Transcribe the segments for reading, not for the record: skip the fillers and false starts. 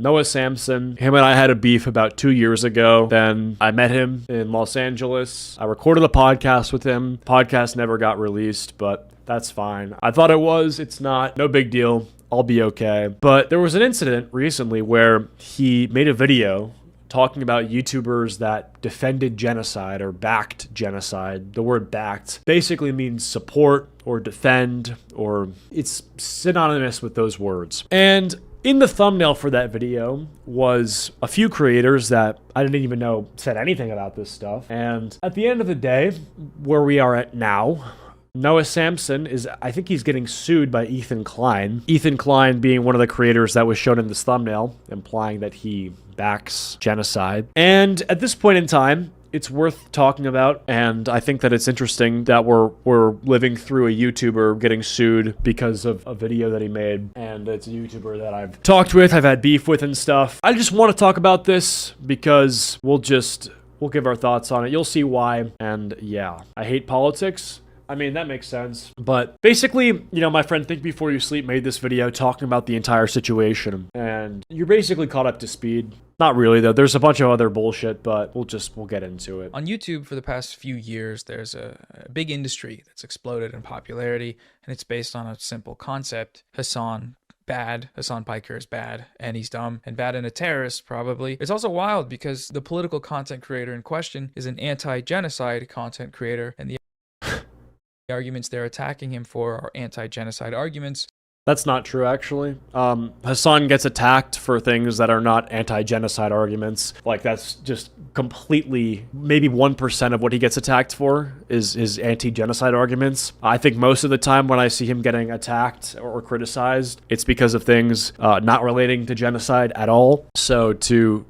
Noah Samsen, him and I had a beef about 2 years ago. Then I met him in Los Angeles. I recorded a podcast with him. Podcast never got released, but that's fine. I thought it was. It's not. No big deal. I'll be okay. But there was an incident recently where he made a video talking about YouTubers that defended genocide or backed genocide. The word backed basically means support or defend, or it's synonymous with those words. And in the thumbnail for that video was a few creators that I didn't even know said anything about this stuff. And at the end of the day, where we are at now, Noah Samsen I think he's getting sued by Ethan Klein. Ethan Klein being one of the creators that was shown in this thumbnail, implying that he backs genocide. And at this point in time, it's worth talking about, and I think that it's interesting that we're living through a YouTuber getting sued because of a video that he made, and it's a YouTuber that I've talked with, I've had beef with and stuff. I just want to talk about this because we'll give our thoughts on it. You'll see why, and yeah, I hate politics. I mean, that makes sense. But basically, my friend Think Before You Sleep made this video talking about the entire situation. And you're basically caught up to speed. Not really, though. There's a bunch of other bullshit, but we'll get into it. On YouTube, for the past few years, there's a big industry that's exploded in popularity, and it's based on a simple concept. Hassan Piker is bad, and he's dumb, and bad and a terrorist, probably. It's also wild because the political content creator in question is an anti-genocide content creator, and the arguments they're attacking him for are anti-genocide arguments. That's not true, actually. Hassan gets attacked for things that are not anti-genocide arguments. Like, that's just completely, maybe 1% of what he gets attacked for is his anti-genocide arguments. I think most of the time when I see him getting attacked or criticized, it's because of things not relating to genocide at all. So to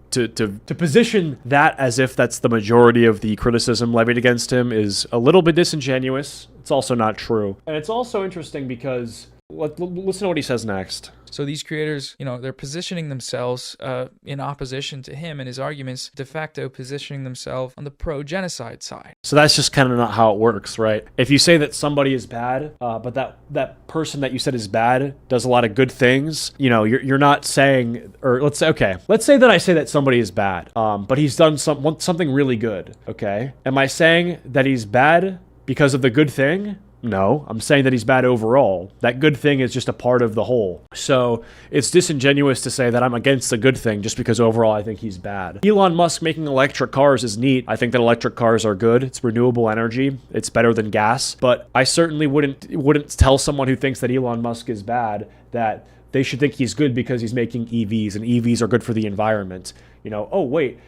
position that as if that's the majority of the criticism levied against him is a little bit disingenuous. It's also not true. And it's also interesting because listen to what he says next. So these creators, they're positioning themselves in opposition to him and his arguments, de facto positioning themselves on the pro-genocide side. So that's just kind of not how it works, right? If you say that somebody is bad, but that person that you said is bad does a lot of good things, you're not saying, or let's say that I say that somebody is bad, but he's done something really good, okay? Am I saying that he's bad because of the good thing? No, I'm saying that he's bad overall. That good thing is just a part of the whole. So it's disingenuous to say that I'm against the good thing just because overall I think he's bad. Elon Musk making electric cars is neat. I think that electric cars are good. It's renewable energy. It's better than gas. But I certainly wouldn't tell someone who thinks that Elon Musk is bad that they should think he's good because he's making EVs, and EVs are good for the environment. Oh wait,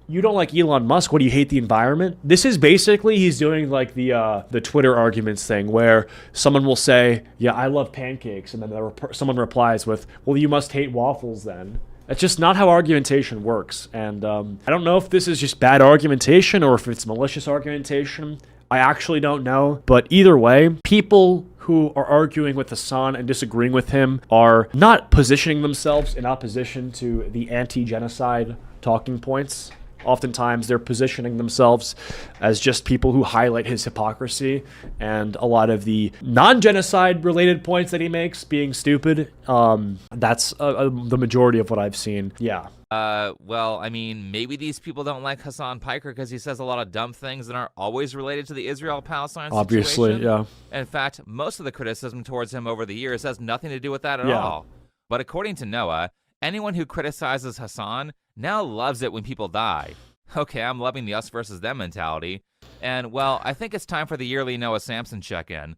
you don't like Elon Musk, what do you hate the environment? This is basically, he's doing like the Twitter arguments thing where someone will say, yeah, I love pancakes. And then someone replies with, well, you must hate waffles then. That's just not how argumentation works. And I don't know if this is just bad argumentation or if it's malicious argumentation. I actually don't know. But either way, people who are arguing with Hassan and disagreeing with him are not positioning themselves in opposition to the anti-genocide talking points. Oftentimes, they're positioning themselves as just people who highlight his hypocrisy and a lot of the non-genocide related points that he makes being stupid. That's the majority of what I've seen. Yeah. Well, I mean, maybe these people don't like Hassan Piker because he says a lot of dumb things that aren't always related to the Israel-Palestine situation. Obviously, yeah. In fact, most of the criticism towards him over the years has nothing to do with that at all. But according to Noah, anyone who criticizes Hassan now loves it when people die. Okay, I'm loving the us versus them mentality. And, well, I think it's time for the yearly Noah Samsen check-in.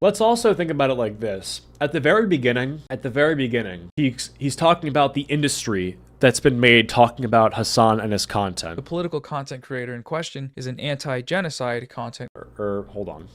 Let's also think about it like this. At the very beginning, he's talking about the industry that's been made talking about Hassan and his content. The political content creator in question is an anti-genocide content. Hold on.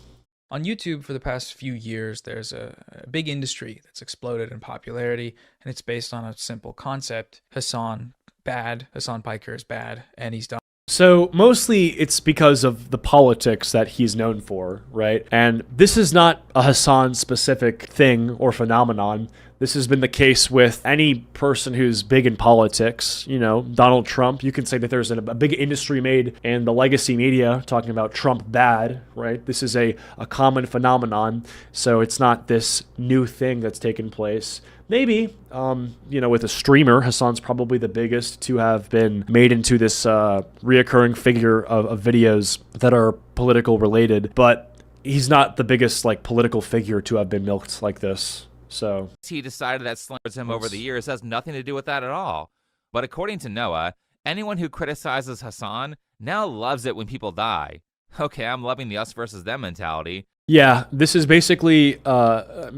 On YouTube, for the past few years, there's a big industry that's exploded in popularity, and it's based on a simple concept. Hassan Piker is bad, and he's dumb. So mostly it's because of the politics that he's known for, right? And this is not a Hassan specific thing or phenomenon. This has been the case with any person who's big in politics. Donald Trump, you can say that there's a big industry made in the legacy media talking about Trump bad, right? This is a common phenomenon. So it's not this new thing that's taken place. Maybe, with a streamer, Hassan's probably the biggest to have been made into this reoccurring figure of videos that are political related, but he's not the biggest like political figure to have been milked like this. So he decided that slanders him over the years has nothing to do with that at all. But according to Noah, anyone who criticizes Hassan now loves it when people die. Okay, I'm loving the us versus them mentality. yeah, this is basically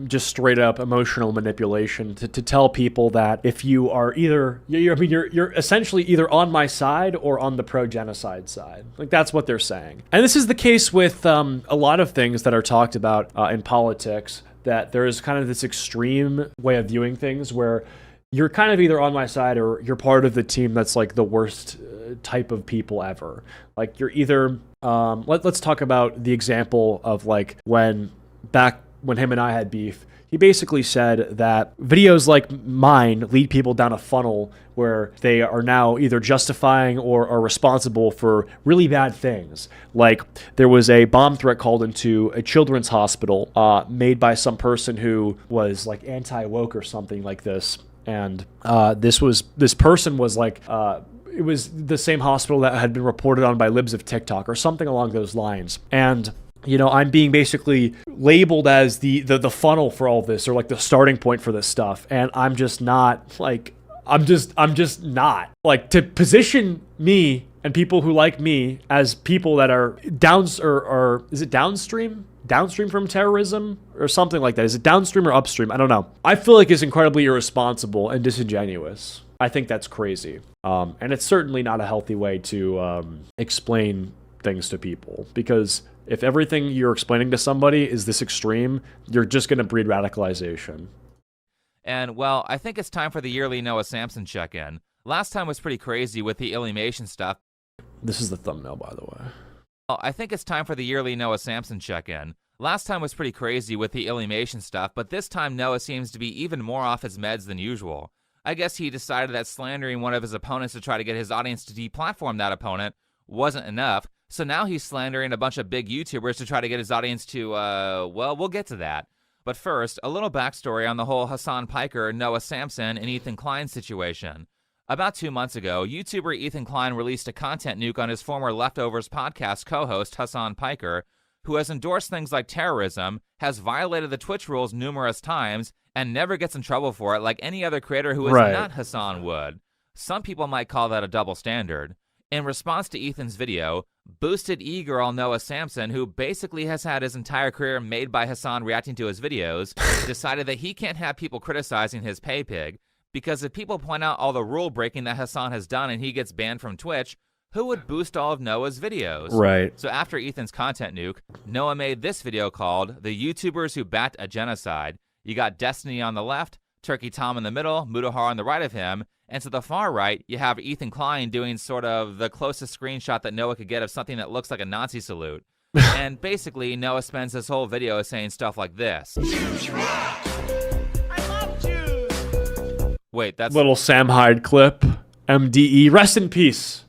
just straight up emotional manipulation to tell people that if you are you're essentially either on my side or on the pro-genocide side. Like that's what they're saying. And this is the case with a lot of things that are talked about in politics, that there is kind of this extreme way of viewing things where you're kind of either on my side or you're part of the team that's like the worst type of people ever. Like you're either let's talk about the example of like when him and I had beef. He basically said that videos like mine lead people down a funnel where they are now either justifying or are responsible for really bad things. Like there was a bomb threat called into a children's hospital made by some person who was like anti-woke or something like this. And this person was like, it was the same hospital that had been reported on by libs of TikTok or something along those lines. And I'm being basically labeled as the funnel for all this, or like the starting point for this stuff. And I'm just not like, I'm just not like, to position me and people who like me as people that are is it downstream from terrorism or something like that? Is it downstream or upstream? I don't know. I feel like it's incredibly irresponsible and disingenuous. I think that's crazy. And it's certainly not a healthy way to explain things to people, because if everything you're explaining to somebody is this extreme, you're just going to breed radicalization. And, well, I think it's time for the yearly Noah Samsen check-in. Last time was pretty crazy with the Illumation stuff. This is the thumbnail, by the way. Well, I think it's time for the yearly Noah Samsen check-in. Last time was pretty crazy with the Illumation stuff, but this time Noah seems to be even more off his meds than usual. I guess he decided that slandering one of his opponents to try to get his audience to deplatform that opponent wasn't enough, so now he's slandering a bunch of big YouTubers to try to get his audience to, well, we'll get to that. But first, a little backstory on the whole Hassan Piker, Noah Samsen, and Ethan Klein situation. About 2 months ago, YouTuber Ethan Klein released a content nuke on his former Leftovers podcast co-host Hassan Piker, who has endorsed things like terrorism, has violated the Twitch rules numerous times, and never gets in trouble for it like any other creator who is not Hassan would. Some people might call that a double standard. In response to Ethan's video, boosted e-girl Noah Samsen, who basically has had his entire career made by Hassan reacting to his videos, decided that he can't have people criticizing his pay pig, because if people point out all the rule breaking that Hassan has done and he gets banned from Twitch, who would boost all of Noah's videos? Right. So after Ethan's content nuke, Noah made this video called The YouTubers Who Backed a Genocide. You got Destiny on the left, Turkey Tom in the middle, Mudahar on the right of him, and to the far right, you have Ethan Klein doing sort of the closest screenshot that Noah could get of something that looks like a Nazi salute. And basically, Noah spends this whole video saying stuff like this. I love Jews. Wait, that's Little Sam Hyde clip. MDE. Rest in peace.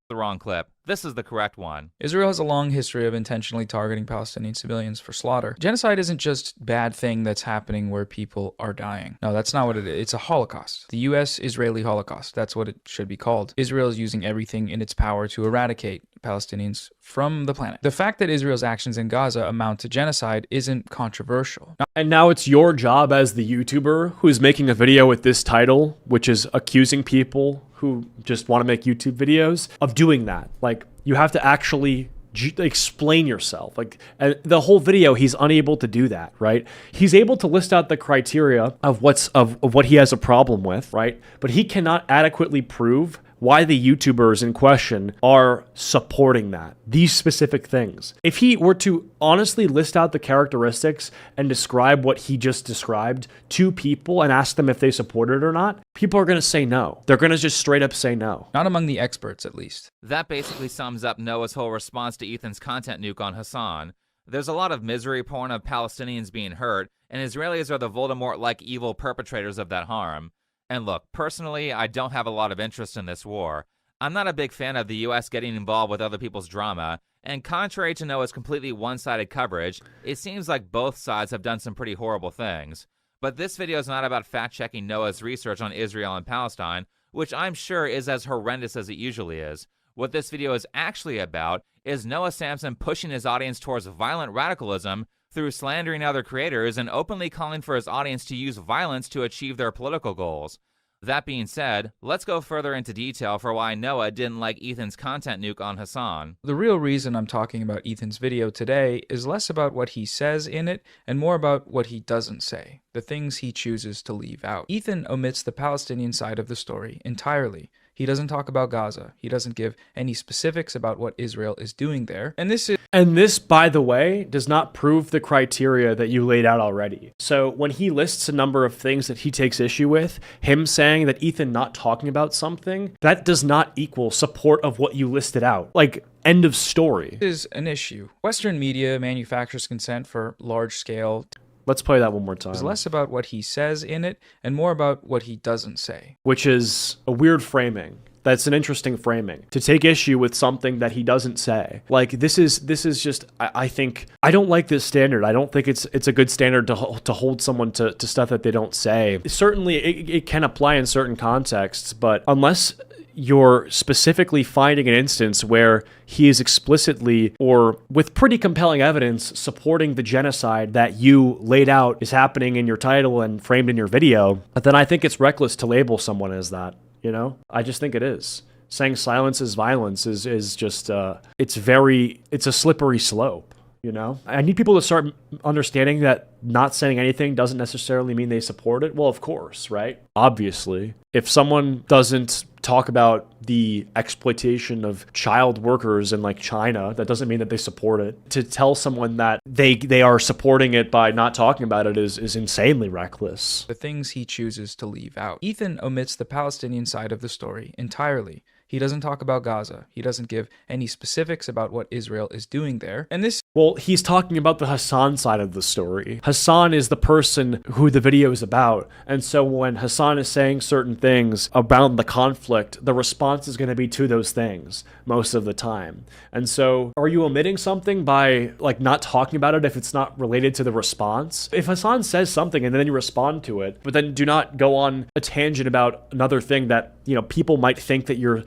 the wrong clip. This is the correct one. Israel has a long history of intentionally targeting Palestinian civilians for slaughter. Genocide isn't just a bad thing that's happening where people are dying. No, that's not what it is. It's a Holocaust. The U.S.-Israeli Holocaust. That's what it should be called. Israel is using everything in its power to eradicate Palestinians from the planet. The fact that Israel's actions in Gaza amount to genocide isn't controversial. And now it's your job as the YouTuber who's making a video with this title, which is accusing people who just want to make YouTube videos of doing that. Like, you have to actually explain yourself. Like, the whole video, he's unable to do that, right? He's able to list out the criteria of what he has a problem with, right? But he cannot adequately prove why the YouTubers in question are supporting that, these specific things. If he were to honestly list out the characteristics and describe what he just described to people and ask them if they support it or not, people are going to say no. They're going to just straight up say no. Not among the experts, at least. That basically sums up Noah's whole response to Ethan's content nuke on Hassan. There's a lot of misery porn of Palestinians being hurt, and Israelis are the Voldemort-like evil perpetrators of that harm. And look, personally, I don't have a lot of interest in this war. I'm not a big fan of the U.S. getting involved with other people's drama, and contrary to Noah's completely one-sided coverage, it seems like both sides have done some pretty horrible things. But this video is not about fact-checking Noah's research on Israel and Palestine, which I'm sure is as horrendous as it usually is. What this video is actually about is Noah Samsen pushing his audience towards violent radicalism through slandering other creators and openly calling for his audience to use violence to achieve their political goals. That being said, let's go further into detail for why Noah didn't like Ethan's content nuke on Hassan. The real reason I'm talking about Ethan's video today is less about what he says in it and more about what he doesn't say, the things he chooses to leave out. Ethan omits the Palestinian side of the story entirely. He doesn't talk about Gaza. He doesn't give any specifics about what Israel is doing there. And this, by the way, does not prove the criteria that you laid out already. So when he lists a number of things that he takes issue with, him saying that Ethan not talking about something, that does not equal support of what you listed out. Like, end of story. is an issue. Western media manufactures consent for large-scale. Let's play that one more time. It's less about what he says in it and more about what he doesn't say. Which is a weird framing. That's an interesting framing. To take issue with something that he doesn't say. Like, this is just, I think, I don't like this standard. I don't think it's a good standard to hold someone to stuff that they don't say. Certainly, it can apply in certain contexts, but unless you're specifically finding an instance where he is explicitly or with pretty compelling evidence supporting the genocide that you laid out is happening in your title and framed in your video, then I think it's reckless to label someone as that, you know? I just think it is. Saying silence is violence is just, it's a slippery slope. You know, I need people to start understanding that not saying anything doesn't necessarily mean they support it. Well, of course, right? Obviously, if someone doesn't talk about the exploitation of child workers in like China, that doesn't mean that they support it. To tell someone that they are supporting it by not talking about it is insanely reckless. The things he chooses to leave out. Ethan omits the Palestinian side of the story entirely. He doesn't talk about Gaza. He doesn't give any specifics about what Israel is doing there. And this... Well, he's talking about the Hassan side of the story. Hassan is the person who the video is about. And so when Hassan is saying certain things about the conflict, the response is going to be to those things most of the time. And so are you omitting something by like not talking about it if it's not related to the response? If Hassan says something and then you respond to it, but then do not go on a tangent about another thing that, you know, people might think that you're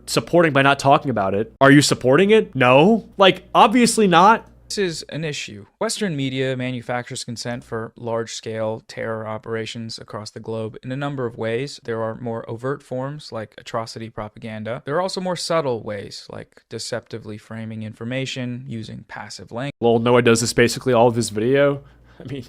supporting by not talking about it. Are you supporting it? No. Like, obviously not. This is an issue. Western media manufactures consent for large-scale terror operations across the globe in a number of ways. There are more overt forms like atrocity propaganda. There are also more subtle ways like deceptively framing information, using passive language. Well, Noah does this basically all of his video. I mean,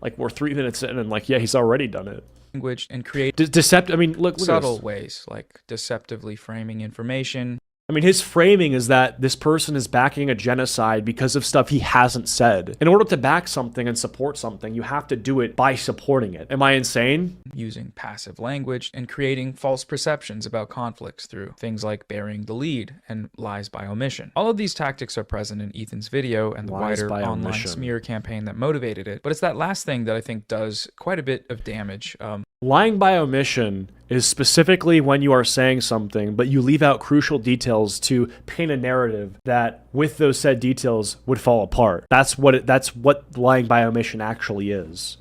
like, we're 3 minutes in and like, yeah, he's already done it. And create I mean, look subtle ways like deceptively framing information. I mean, his framing is that this person is backing a genocide because of stuff he hasn't said. In order to back something and support something, you have to do it by supporting it. Am I insane? Using passive language and creating false perceptions about conflicts through things like burying the lead and lies by omission. All of these tactics are present in Ethan's video and the wider online smear campaign that motivated it. But it's that last thing that I think does quite a bit of damage. Lying by omission is specifically when you are saying something, but you leave out crucial details to paint a narrative that, with those said details, would fall apart. That's what lying by omission actually is.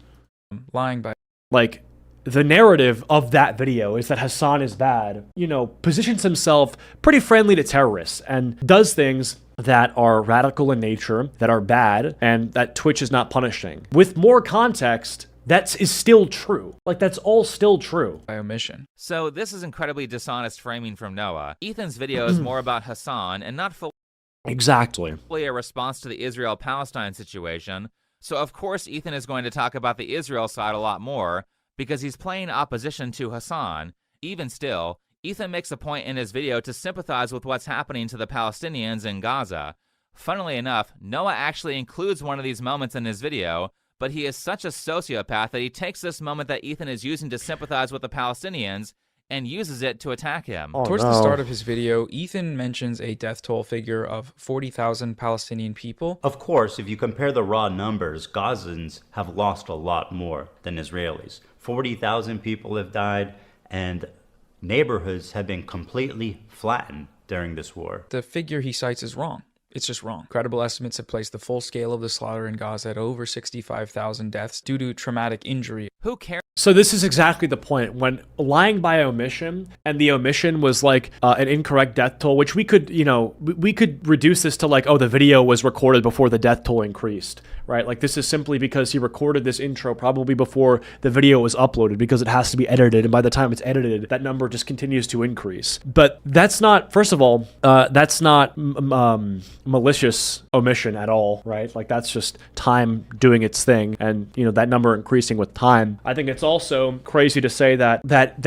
Like, the narrative of that video is that Hassan is bad, you know, positions himself pretty friendly to terrorists and does things that are radical in nature, that are bad, and that Twitch is not punishing. With more context, that is still true. Like, that's all still true. By omission. So this is incredibly dishonest framing from Noah. Ethan's video is more about Hassan and not fully a response to the Israel-Palestine situation. So of course Ethan is going to talk about the Israel side a lot more because he's playing opposition to Hassan. Even still, Ethan makes a point in his video to sympathize with what's happening to the Palestinians in Gaza. Funnily enough, Noah actually includes one of these moments in his video, but he is such a sociopath that he takes this moment that Ethan is using to sympathize with the Palestinians and uses it to attack him. Towards the start of his video, Ethan mentions a death toll figure of 40,000 Palestinian people. Of course, if you compare the raw numbers, Gazans have lost a lot more than Israelis. 40,000 people have died, and neighborhoods have been completely flattened during this war. The figure he cites is wrong. It's just wrong. Credible estimates have placed the full scale of the slaughter in Gaza at over 65,000 deaths due to traumatic injury. Who cares? So this is exactly the point. When lying by omission, and the omission was like an incorrect death toll, which we could, we could reduce this to like, oh, the video was recorded before the death toll increased, right? Like this is simply because he recorded this intro probably before the video was uploaded, because it has to be edited, and by the time it's edited, that number just continues to increase. But that's not, first of all, that's not malicious omission at all, right? Like that's just time doing its thing, and that number increasing with time. I think it's also crazy to say that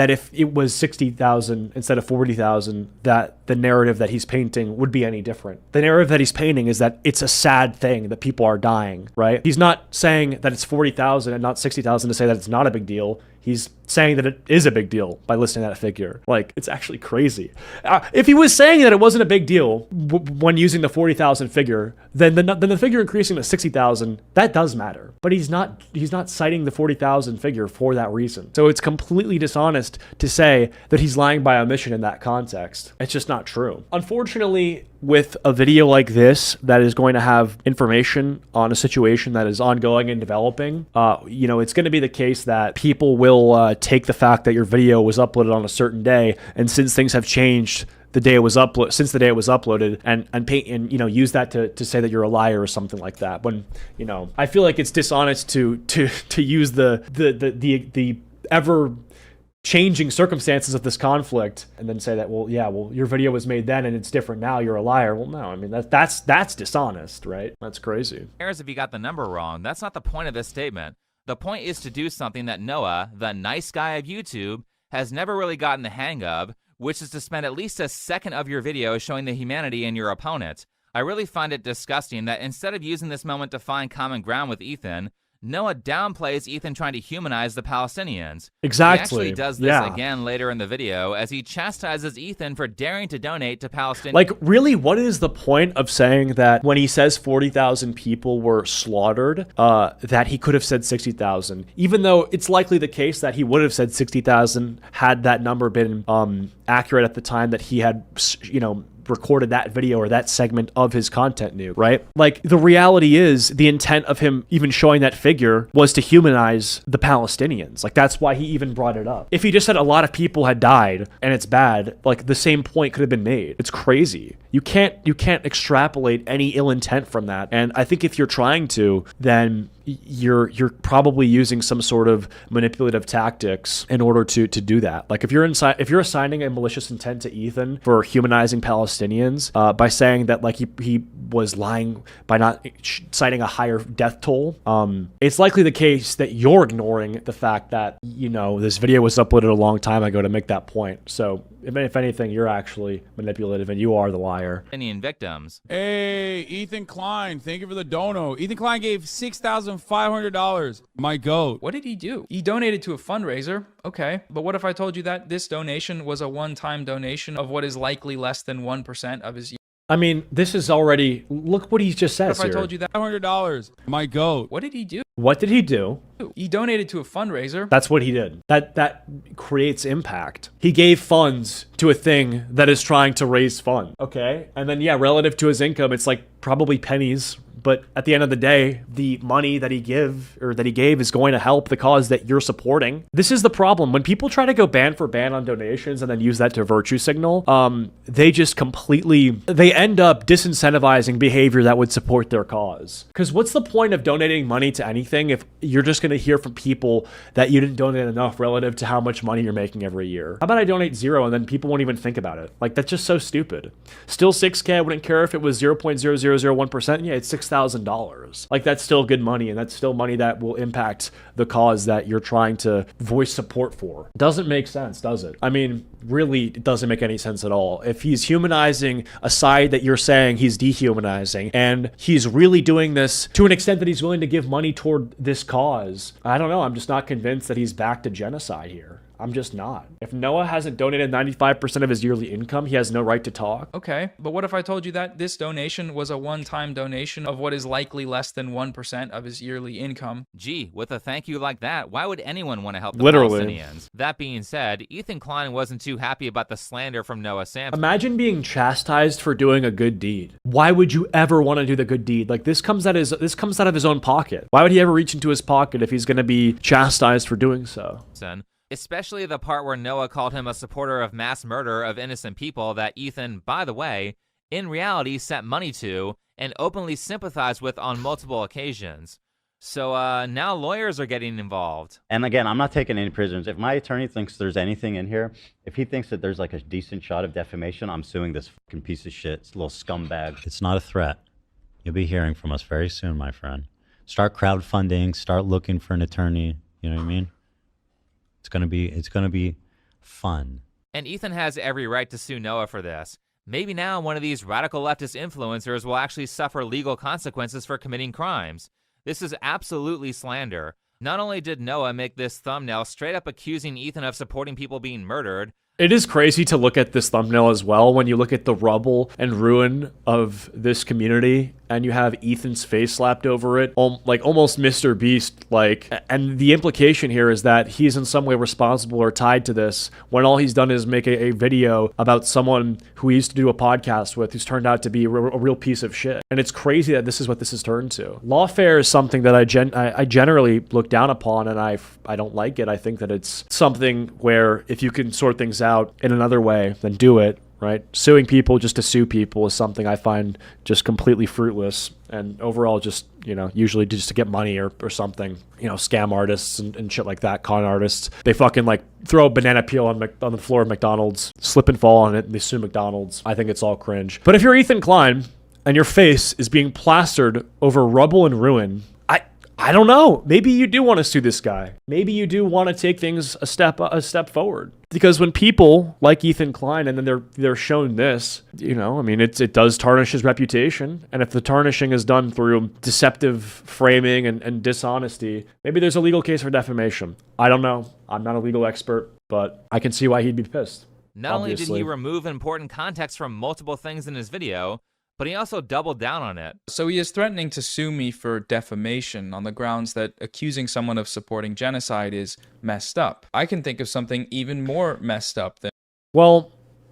if it was 60,000 instead of 40,000, that the narrative that he's painting would be any different. The narrative that he's painting is that it's a sad thing that people are dying, right? He's not saying that it's 40,000 and not 60,000 to say that it's not a big deal. He's saying that it is a big deal by listing that figure. Like, it's actually crazy. If he was saying that it wasn't a big deal when using the 40,000 figure, then the figure increasing to 60,000, that does matter. But he's not citing the 40,000 figure for that reason. So it's completely dishonest to say that he's lying by omission in that context. It's just not true. Unfortunately, with a video like this that is going to have information on a situation that is ongoing and developing, it's going to be the case that people will take the fact that your video was uploaded on a certain day, and since things have changed the day it was uploaded, and paint and use that to say that you're a liar or something like that. When I feel like it's dishonest to use the ever changing circumstances of this conflict and then say that, well, your video was made then and it's different now, you're a liar. Well, no, I mean, that's dishonest, right? That's crazy. Who cares if you got the number wrong? That's not the point of this statement. The point is to do something that Noah, the nice guy of YouTube, has never really gotten the hang of, which is to spend at least a second of your video showing the humanity in your opponent. I really find it disgusting that instead of using this moment to find common ground with Ethan, Noah downplays Ethan trying to humanize the Palestinians. Exactly. He actually does this again later in the video as he chastises Ethan for daring to donate to Palestinians. Like, really, what is the point of saying that when he says 40,000 people were slaughtered, that he could have said 60,000, even though it's likely the case that he would have said 60,000 had that number been accurate at the time that he had, recorded that video or that segment of his content new, right? Like, the reality is the intent of him even showing that figure was to humanize the Palestinians. Like, that's why he even brought it up. If he just said a lot of people had died and it's bad, like, the same point could have been made. It's crazy. You can't extrapolate any ill intent from that. And I think if you're trying to, then you're probably using some sort of manipulative tactics in order to do that. Like, if you're assigning a malicious intent to Ethan for humanizing Palestinians by saying that like he was lying by not citing a higher death toll, it's likely the case that you're ignoring the fact that this video was uploaded a long time ago to make that point. So if anything, you're actually manipulative and you are the liar. Palestinian victims. Hey, Ethan Klein, thank you for the dono. Ethan Klein gave $6,500. My goat. What did he do? He donated to a fundraiser. Okay. But what if I told you that this donation was a one-time donation of what is likely less than 1% of his... I mean, this is already... Look what he just says What if here. I told you that... $500. My goat. What did he do? What did he do? He donated to a fundraiser. That's what he did. That creates impact. He gave funds to a thing that is trying to raise funds. Okay? And then, relative to his income, it's like probably pennies. But at the end of the day, the money that he gave is going to help the cause that you're supporting. This is the problem. When people try to go ban for ban on donations and then use that to virtue signal, they just they end up disincentivizing behavior that would support their cause. Because what's the point of donating money to anything if you're just going to hear from people that you didn't donate enough relative to how much money you're making every year? How about I donate 0 and then people won't even think about it? Like, that's just so stupid. Still 6K, I wouldn't care if it was 0.0001%. Yeah, it's $6,000. Like, that's still good money, and that's still money that will impact the cause that you're trying to voice support for. Doesn't make sense, does it? I mean, really, it doesn't make any sense at all. If he's humanizing a side that you're saying he's dehumanizing, and he's really doing this to an extent that he's willing to give money toward this cause, I don't know. I'm just not convinced that he's back to genocide here. I'm just not. If Noah hasn't donated 95% of his yearly income, he has no right to talk. Okay, but what if I told you that this donation was a one-time donation of what is likely less than 1% of his yearly income? Gee, with a thank you like that, why would anyone want to help the Literally. Palestinians? That being said, Ethan Klein wasn't too happy about the slander from Noah Samsen. Imagine being chastised for doing a good deed. Why would you ever want to do the good deed? Like, this comes out of his own pocket. Why would he ever reach into his pocket if he's going to be chastised for doing so? Especially the part where Noah called him a supporter of mass murder of innocent people that Ethan, by the way, in reality sent money to and openly sympathized with on multiple occasions. So now lawyers are getting involved. And again, I'm not taking any prisoners. If my attorney thinks there's anything in here, if he thinks that there's like a decent shot of defamation, I'm suing this fucking piece of shit, this little scumbag. It's not a threat. You'll be hearing from us very soon, my friend. Start crowdfunding, start looking for an attorney, you know what I mean? It's gonna be fun. And Ethan has every right to sue Noah for this. Maybe now one of these radical leftist influencers will actually suffer legal consequences for committing crimes. This is absolutely slander. Not only did Noah make this thumbnail straight up accusing Ethan of supporting people being murdered, It is crazy to look at this thumbnail as well when you look at the rubble and ruin of this community and you have Ethan's face slapped over it, like almost Mr. Beast like. And the implication here is that he's in some way responsible or tied to this when all he's done is make a video about someone who he used to do a podcast with who's turned out to be a real piece of shit. And it's crazy that this is what this has turned to. Lawfare is something that I generally look down upon, and I don't like it. I think that it's something where if you can sort things out in another way, then do it, right? Suing people just to sue people is something I find just completely fruitless, and overall just, usually just to get money or something, scam artists and shit like that, con artists. They fucking like throw a banana peel on the floor of McDonald's, slip and fall on it, and they sue McDonald's. I think it's all cringe. But if you're Ethan Klein and your face is being plastered over rubble and ruin, I don't know. Maybe you do want to sue this guy. Maybe you do want to take things a step forward. Because when people like Ethan Klein and then they're shown this, it does tarnish his reputation. And if the tarnishing is done through deceptive framing and dishonesty, maybe there's a legal case for defamation. I don't know. I'm not a legal expert, but I can see why he'd be pissed. Not only did he remove important context from multiple things in his video, but he also doubled down on it. So he is threatening to sue me for defamation on the grounds that accusing someone of supporting genocide is messed up. I can think of something even more messed up than... Well,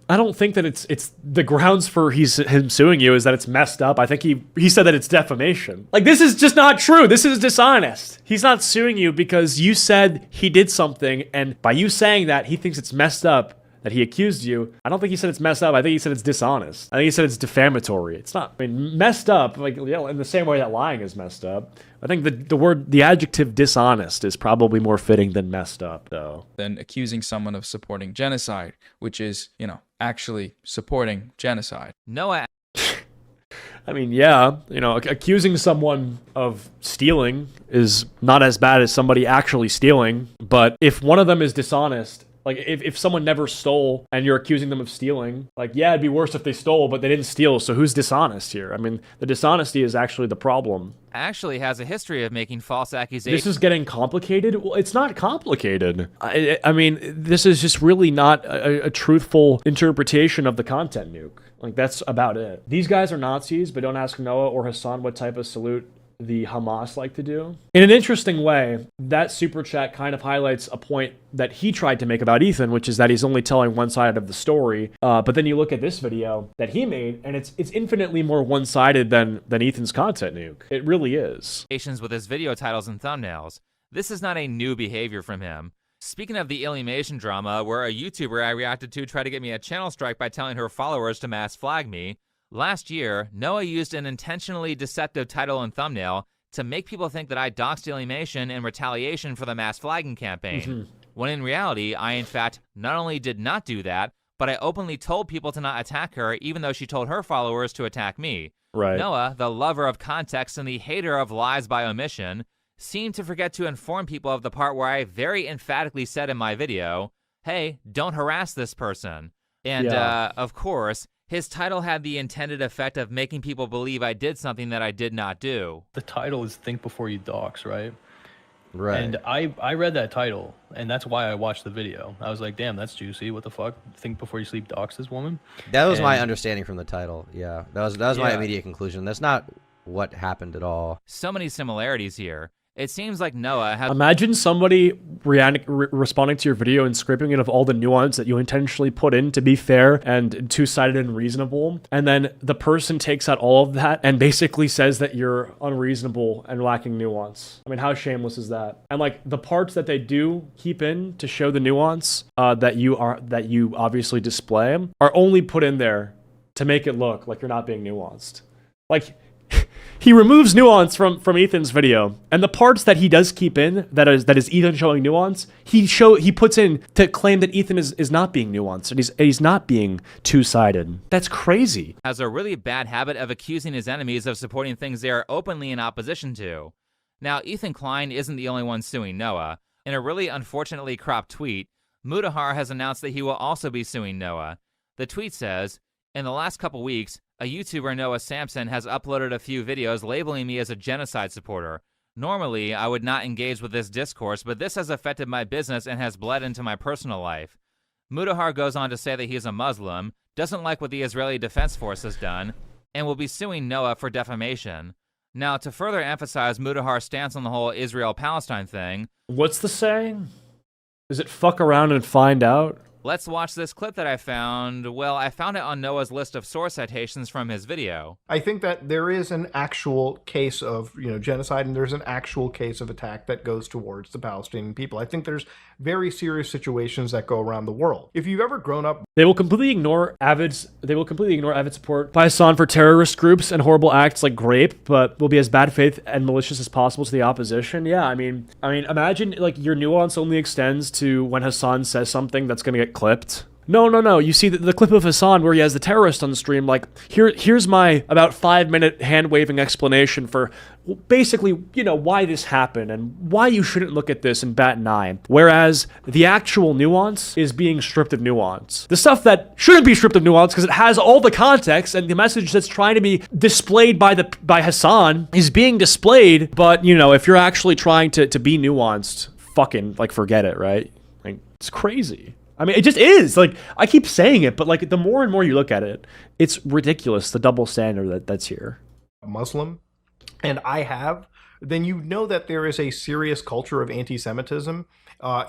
I don't think that it's the grounds for him suing you is that it's messed up. I think he said that it's defamation. Like, this is just not true. This is dishonest. He's not suing you because you said he did something, and by you saying that, he thinks it's messed up that he accused you. I don't think he said it's messed up. I think he said it's dishonest. I think he said it's defamatory. It's not, messed up, in the same way that lying is messed up. I think the adjective dishonest is probably more fitting than messed up, though. Than accusing someone of supporting genocide, which is, actually supporting genocide. Noah... accusing someone of stealing is not as bad as somebody actually stealing, but if one of them is dishonest, like, if someone never stole and you're accusing them of stealing, it'd be worse if they stole, but they didn't steal, so who's dishonest here? The dishonesty is actually the problem. Actually has a history of making false accusations. This is getting complicated? Well, it's not complicated. This is just really not a truthful interpretation of the content nuke. That's about it. These guys are Nazis, but don't ask Noah or Hassan what type of salute the Hamas like to do. In an interesting way, that super chat kind of highlights a point that he tried to make about Ethan, which is that he's only telling one side of the story. But then you look at this video that he made, and it's infinitely more one-sided than Ethan's content nuke. It really is. With his video titles and thumbnails. This is not a new behavior from him. Speaking of the Alienation drama, where a YouTuber I reacted to tried to get me a channel strike by telling her followers to mass flag me, last year, Noah used an intentionally deceptive title and thumbnail to make people think that I doxed Alienation in retaliation for the mass flagging campaign, when in reality, I in fact not only did not do that, but I openly told people to not attack her even though she told her followers to attack me. Right. Noah, the lover of context and the hater of lies by omission, seemed to forget to inform people of the part where I very emphatically said in my video, hey, don't harass this person. And of course, his title had the intended effect of making people believe I did something that I did not do. The title is Think Before You Dox, right? Right. And I read that title, and that's why I watched the video. I was like, damn, that's juicy. What the fuck? Think before you sleep dox this woman? That was my And- understanding from the title. Yeah, that was my Yeah. immediate conclusion. That's not what happened at all. So many similarities here. It seems like Noah has Imagine somebody responding to your video and scraping it of all the nuance that you intentionally put in to be fair and two-sided and reasonable. And then the person takes out all of that and basically says that you're unreasonable and lacking nuance. I mean, how shameless is that? And like the parts that they do keep in to show the nuance that you obviously display are only put in there to make it look like you're not being nuanced. Like, he removes nuance from Ethan's video, and the parts that he does keep in that is Ethan showing nuance, he puts in to claim that Ethan is not being nuanced and he's not being two-sided. That's crazy. has a really bad habit of accusing his enemies of supporting things they are openly in opposition to. Now, Ethan Klein isn't the only one suing Noah. In a really unfortunately cropped tweet, Mudahar has announced that he will also be suing Noah. The tweet says, "In the last couple weeks, a YouTuber, Noah Samsen, has uploaded a few videos labeling me as a genocide supporter. Normally, I would not engage with this discourse, but this has affected my business and has bled into my personal life." Mudahar goes on to say that he is a Muslim, doesn't like what the Israeli Defense Force has done, and will be suing Noah for defamation. Now, to further emphasize Mudahar's stance on the whole Israel-Palestine thing, What's the saying? Is it fuck around and find out? let's watch this clip that I found. Well, I found it on Noah's list of source citations from his video. I think that there is an actual case of, genocide, and there's an actual case of attack that goes towards the Palestinian people. I think there's very serious situations that go around the world. If you've ever grown up, They will completely ignore avid support by Hassan for terrorist groups and horrible acts like rape, but will be as bad faith and malicious as possible to the opposition. Yeah, I mean, imagine like your nuance only extends to when Hassan says something that's gonna get clipped. No. You see the clip of Hassan where he has the terrorist on the stream. Like, here's my about 5-minute hand-waving explanation for basically, why this happened and why you shouldn't look at this and bat an eye. Whereas the actual nuance is being stripped of nuance. The stuff that shouldn't be stripped of nuance because it has all the context and the message that's trying to be displayed by Hassan is being displayed. But, if you're actually trying to be nuanced, fucking, like, forget it, right? Like, it's crazy. I mean, it just is. Like, I keep saying it, but like the more and more you look at it, it's ridiculous, the double standard that's here. Muslim, and I have, then you know that there is a serious culture of anti-Semitism,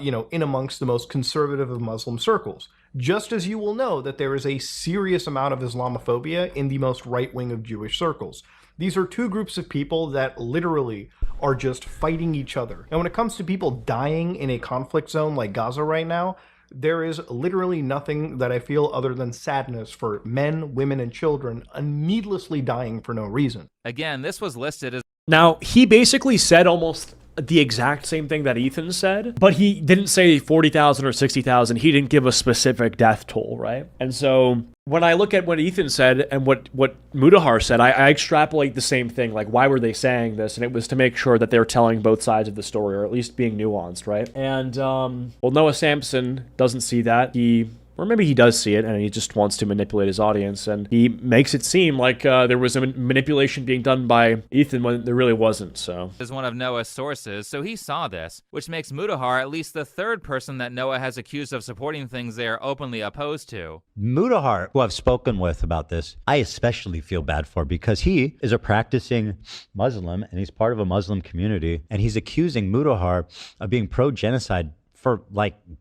in amongst the most conservative of Muslim circles. Just as you will know that there is a serious amount of Islamophobia in the most right-wing of Jewish circles. These are two groups of people that literally are just fighting each other. And when it comes to people dying in a conflict zone like Gaza right now, there is literally nothing that I feel other than sadness for men, women, and children needlessly dying for no reason. Again, this was listed as Now, he basically said almost the exact same thing that Ethan said, but he didn't say 40,000 or 60,000. He didn't give a specific death toll, right? And so when I look at what Ethan said and what Mudahar said, I extrapolate the same thing. Like, why were they saying this? And it was to make sure that they're telling both sides of the story, or at least being nuanced, right? And, Noah Samsen doesn't see that. Or maybe he does see it and he just wants to manipulate his audience, and he makes it seem like there was a manipulation being done by Ethan when there really wasn't. So is one of Noah's sources, so he saw this, which makes Mudahar at least the third person that Noah has accused of supporting things they are openly opposed to. Mudahar, who I've spoken with about this, I especially feel bad for because he is a practicing Muslim and he's part of a Muslim community, and he's accusing Mudahar of being pro-genocide for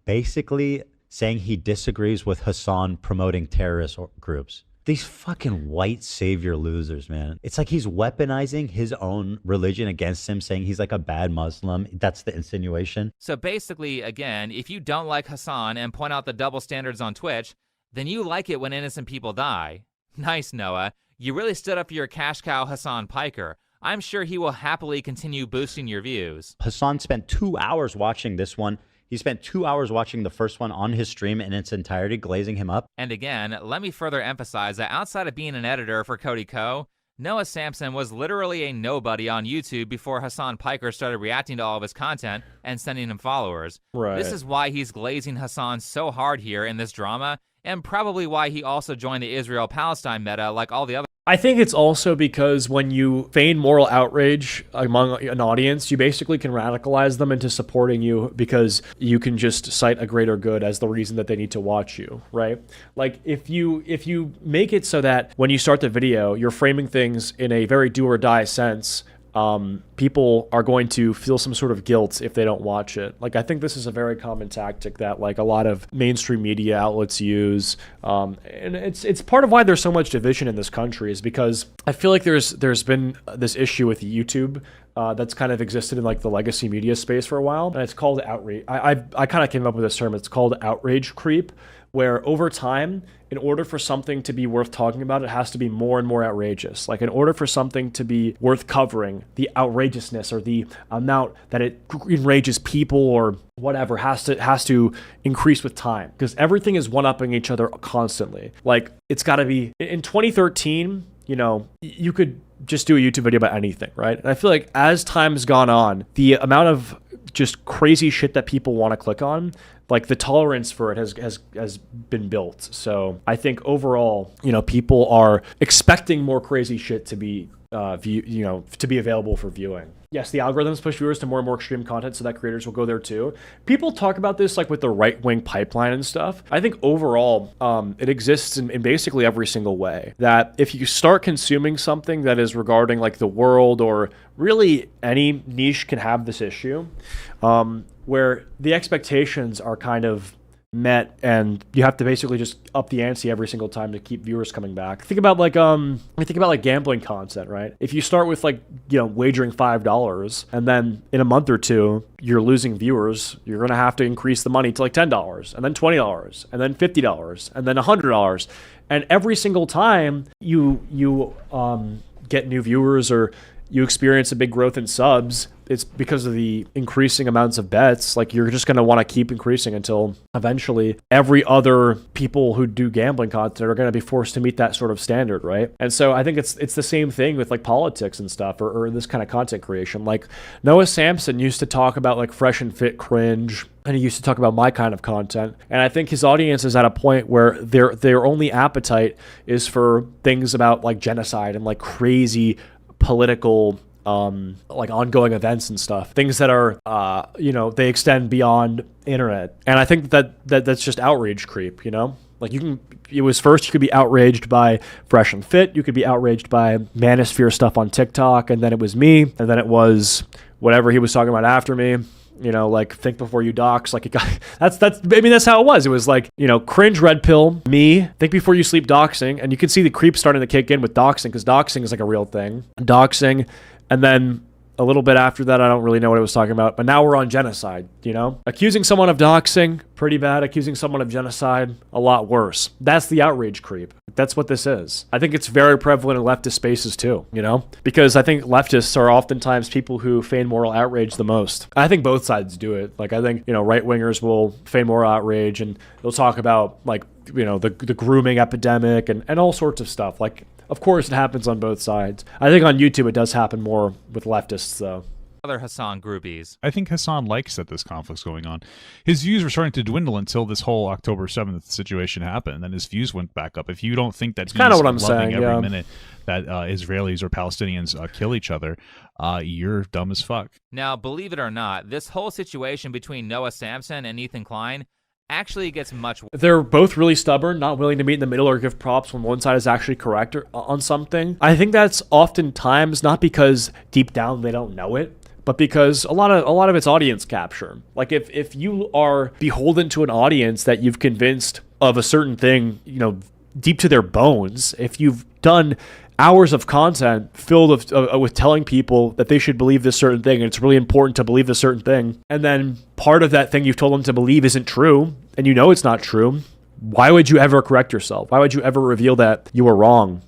basically saying he disagrees with Hassan promoting terrorist groups. These fucking white savior losers, man. It's like he's weaponizing his own religion against him, saying he's like a bad Muslim. That's the insinuation. So basically, again, if you don't like Hassan and point out the double standards on Twitch, then you like it when innocent people die. Nice, Noah. You really stood up for your cash cow Hassan Piker. I'm sure he will happily continue boosting your views. Hassan spent 2 hours watching this one. He spent 2 hours watching the first one on his stream in its entirety, glazing him up. And again, let me further emphasize that outside of being an editor for Cody Co., Noah Samsen was literally a nobody on YouTube before Hassan Piker started reacting to all of his content and sending him followers. Right. This is why he's glazing Hassan so hard here in this drama, and probably why he also joined the Israel-Palestine meta like all the other I think it's also because when you feign moral outrage among an audience, you basically can radicalize them into supporting you because you can just cite a greater good as the reason that they need to watch you, right? Like if you make it so that when you start the video, you're framing things in a very do or die sense, people are going to feel some sort of guilt if they don't watch it. Like, I think this is a very common tactic that like a lot of mainstream media outlets use. And it's part of why there's so much division in this country is because I feel like there's been this issue with YouTube that's kind of existed in like the legacy media space for a while. And it's called outrage. I kind of came up with this term. It's called outrage creep, where over time, in order for something to be worth talking about, it has to be more and more outrageous. Like in order for something to be worth covering, the outrageousness or the amount that it enrages people or whatever has to increase with time, because everything is one-upping each other constantly. Like it's got to be in 2013, you know, you could just do a YouTube video about anything, right? And I feel like as time has gone on, the amount of just crazy shit that people want to click on, like the tolerance for it has been built. So I think overall, you know, people are expecting more crazy shit to be to be available for viewing. Yes, the algorithms push viewers to more and more extreme content so that creators will go there too. People talk about this like with the right-wing pipeline and stuff. I think overall, it exists in basically every single way. That if you start consuming something that is regarding like the world or really any niche can have this issue, where the expectations are kind of met and you have to basically just up the ante every single time to keep viewers coming back. Think about like gambling content, right? If you start with like, you know, wagering $5 and then in a month or two you're losing viewers, you're going to have to increase the money to like $10 and then $20 and then $50 and then $100. And every single time you get new viewers or you experience a big growth in subs, it's because of the increasing amounts of bets. Like you're just going to want to keep increasing until eventually every other people who do gambling content are going to be forced to meet that sort of standard, right? And so I think it's the same thing with like politics and stuff or this kind of content creation. Like Noah Samsen used to talk about like fresh and fit cringe, and he used to talk about my kind of content. And I think his audience is at a point where their only appetite is for things about like genocide and like crazy political like ongoing events and stuff, things that are they extend beyond internet. And I think that's just outrage creep, you know? Like you could be outraged by Fresh and Fit, you could be outraged by Manosphere stuff on TikTok, and then it was me, and then it was whatever he was talking about after me. You know, like think before you dox. Like it got, that's how it was. It was like, you know, cringe red pill, me, think before you sleep doxing. And you can see the creep starting to kick in with doxing because doxing is like a real thing. Doxing. And then a little bit after that, I don't really know what it was talking about. But now we're on genocide, you know? Accusing someone of doxing, pretty bad. Accusing someone of genocide, a lot worse. That's the outrage creep. That's what this is. I think it's very prevalent in leftist spaces too, you know? Because I think leftists are oftentimes people who feign moral outrage the most. I think both sides do it. Like I think, you know, right-wingers will feign moral outrage and they'll talk about like, you know, the grooming epidemic and all sorts of stuff. Like, of course, it happens on both sides. I think on YouTube, it does happen more with leftists, though. Other Hassan groupies. I think Hassan likes that this conflict's going on. His views were starting to dwindle until this whole October 7th situation happened, and then his views went back up. If you don't think that he's kind of what I'm loving saying, every minute that Israelis or Palestinians kill each other, you're dumb as fuck. Now, believe it or not, this whole situation between Noah Samsen and Ethan Klein actually gets much worse. They're both really stubborn, not willing to meet in the middle or give props when one side is actually correct on something. I think that's oftentimes not because deep down they don't know it, but because a lot of it's audience capture. Like if you are beholden to an audience that you've convinced of a certain thing, you know, deep to their bones, if you've done hours of content filled with telling people that they should believe this certain thing, and it's really important to believe this certain thing, and then part of that thing you've told them to believe isn't true, and you know it's not true, why would you ever correct yourself? Why would you ever reveal that you were wrong?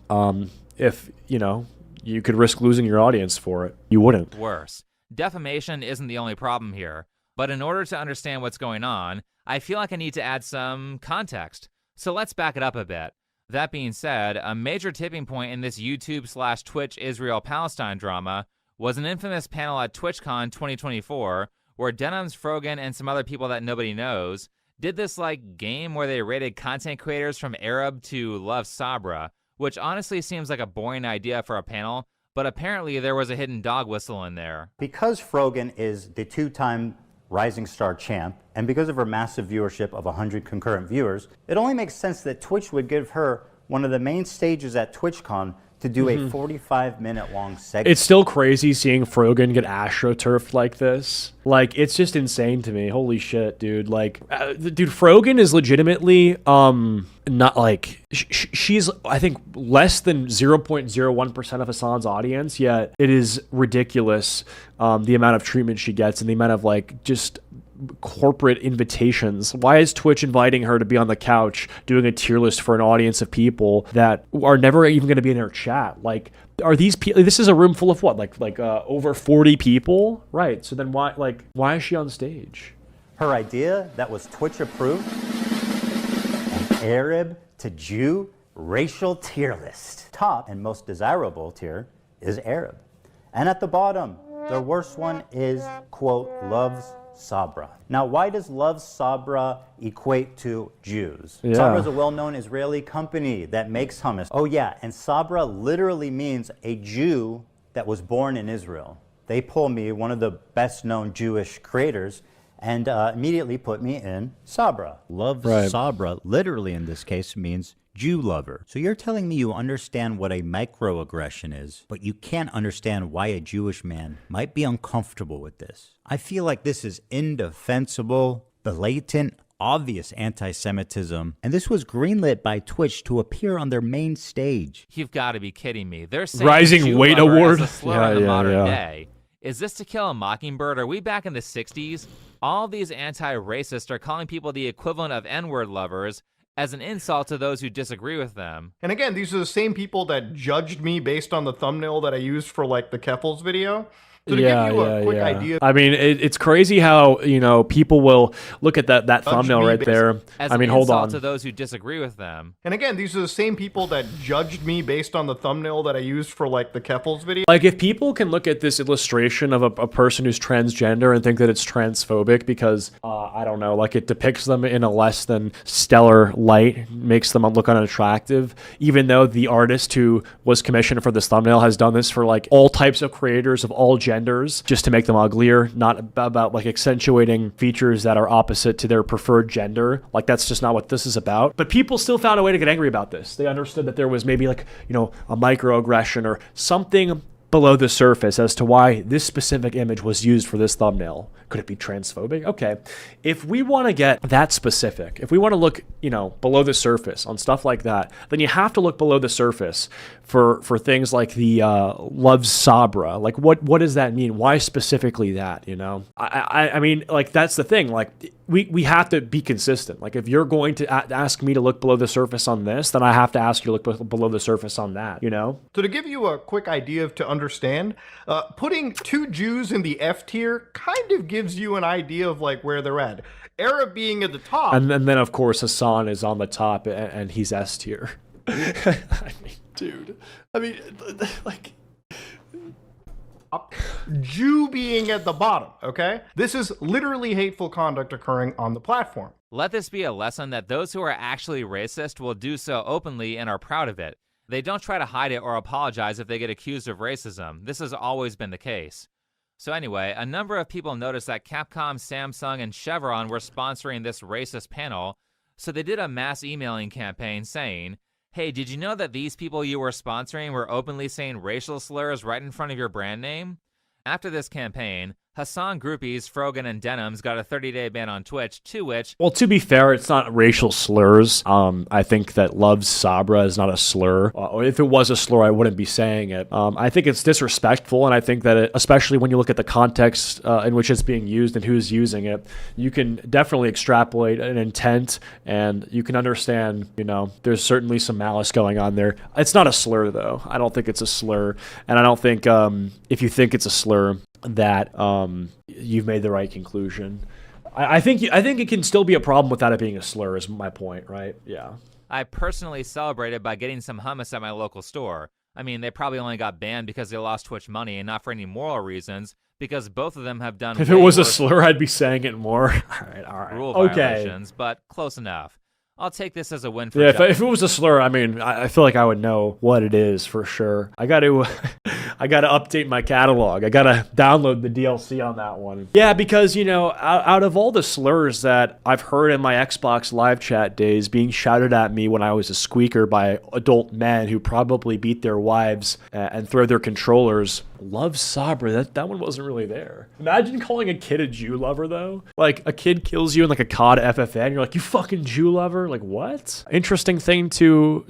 If, you know, you could risk losing your audience for it. You wouldn't. Worse. Defamation isn't the only problem here, but in order to understand what's going on, I feel like I need to add some context. So let's back it up a bit. That being said, a major tipping point in this YouTube/Twitch Israel-Palestine drama was an infamous panel at TwitchCon 2024 where Denham's, Frogan, and some other people that nobody knows did this like game where they rated content creators from Arab to Love Sabra, which honestly seems like a boring idea for a panel, but apparently there was a hidden dog whistle in there. Because Frogan is the two-time Rising Star champ, and because of her massive viewership of 100 concurrent viewers, it only makes sense that Twitch would give her one of the main stages at TwitchCon to do a 45-minute long segment. It's still crazy seeing Frogan get astroturfed like this. Like, it's just insane to me. Holy shit, dude. Like, dude, Frogan is legitimately, not like, she's, I think, less than 0.01% of Hassan's audience, yet it is ridiculous, the amount of treatment she gets and the amount of, like, just corporate invitations. Why is Twitch inviting her to be on the couch doing a tier list for an audience of people that are never even going to be in her chat? Like, are these people, this is a room full of what, like over 40 people, right? So then why is she on stage? Her idea that was Twitch approved, an Arab to Jew racial tier list. Top and most desirable tier is Arab, and at the bottom the worst one is, quote, loves Sabra. Now, why does Love Sabra equate to Jews? Yeah. Sabra is a well-known Israeli company that makes hummus. Oh yeah, and Sabra literally means a Jew that was born in Israel. They pull me, one of the best-known Jewish creators, and immediately put me in Sabra. Love Sabra, literally in this case, means Jew lover. So you're telling me you understand what a microaggression is, but you can't understand why a Jewish man might be uncomfortable with this. I feel like this is indefensible, blatant, obvious anti-Semitism, and this was greenlit by Twitch to appear on their main stage. You've got to be kidding me. They're saying Rising Jew Weight lover Award? as a slur in the modern day. Is this To Kill a Mockingbird? Are we back in the 60s? All these anti-racists are calling people the equivalent of N-word lovers as an insult to those who disagree with them. And again, these are the same people that judged me based on the thumbnail that I used for like the Keffels video. So to give you a quick idea, I mean, it's crazy how, you know, people will look at that thumbnail right there. As I mean, an hold insult on. to those who disagree with them. and again, these are the same people that judged me based on the thumbnail that I used for like the Keffels video. Like, if people can look at this illustration of a person who's transgender and think that it's transphobic because, I don't know, like it depicts them in a less than stellar light, makes them look unattractive, even though the artist who was commissioned for this thumbnail has done this for like all types of creators of all genders, just to make them uglier, not about like accentuating features that are opposite to their preferred gender. Like, that's just not what this is about. But people still found a way to get angry about this. They understood that there was maybe like, you know, a microaggression or something below the surface as to why this specific image was used for this thumbnail. Could it be transphobic? Okay. If we want to get that specific, if we want to look, you know, below the surface on stuff like that, then you have to look below the surface for things like the Love Sabra. Like, what does that mean? Why specifically that, you know? I mean, like, that's the thing. Like, we have to be consistent. Like, if you're going to ask me to look below the surface on this, then I have to ask you to look below the surface on that, you know? So to give you a quick idea of to understand, putting two Jews in the F tier kind of gives you an idea of like where they're at. Arab being at the top. And then of course Hassan is on the top and he's S tier. I mean, dude. I mean, like, Jew being at the bottom, okay? This is literally hateful conduct occurring on the platform. Let this be a lesson that those who are actually racist will do so openly and are proud of it. They don't try to hide it or apologize if they get accused of racism. This has always been the case. So anyway, a number of people noticed that Capcom, Samsung, and Chevron were sponsoring this racist panel, so they did a mass emailing campaign saying, hey, did you know that these people you were sponsoring were openly saying racial slurs right in front of your brand name? After this campaign, Hassan groupies, Frogan, and Denims got a 30-day ban on Twitch, to which... Well, to be fair, it's not racial slurs. I think that Love Sabra is not a slur. Or if it was a slur, I wouldn't be saying it. I think it's disrespectful, and I think that, especially when you look at the context in which it's being used and who's using it, you can definitely extrapolate an intent, and you can understand, you know, there's certainly some malice going on there. It's not a slur, though. I don't think it's a slur, and I don't think if you think it's a slur, that you've made the right conclusion. I think it can still be a problem without it being a slur, is my point, right? Yeah. I personally celebrated by getting some hummus at my local store. I mean, they probably only got banned because they lost Twitch money and not for any moral reasons, because both of them have done If it was a slur, I'd be saying it more. All right. Rule Okay. violations, but close enough. I'll take this as a win for Yeah, Justin. if it was a slur, I mean, I feel like I would know what it is for sure. I got to I got to update my catalog. I got to download the DLC on that one. Yeah, because, you know, out of all the slurs that I've heard in my Xbox live chat days being shouted at me when I was a squeaker by adult men who probably beat their wives and throw their controllers, love Sabra, that one wasn't really there. Imagine calling a kid a Jew lover, though. Like, a kid kills you in like a COD FFN, you're like, you fucking Jew lover? Like, what? Interesting thing to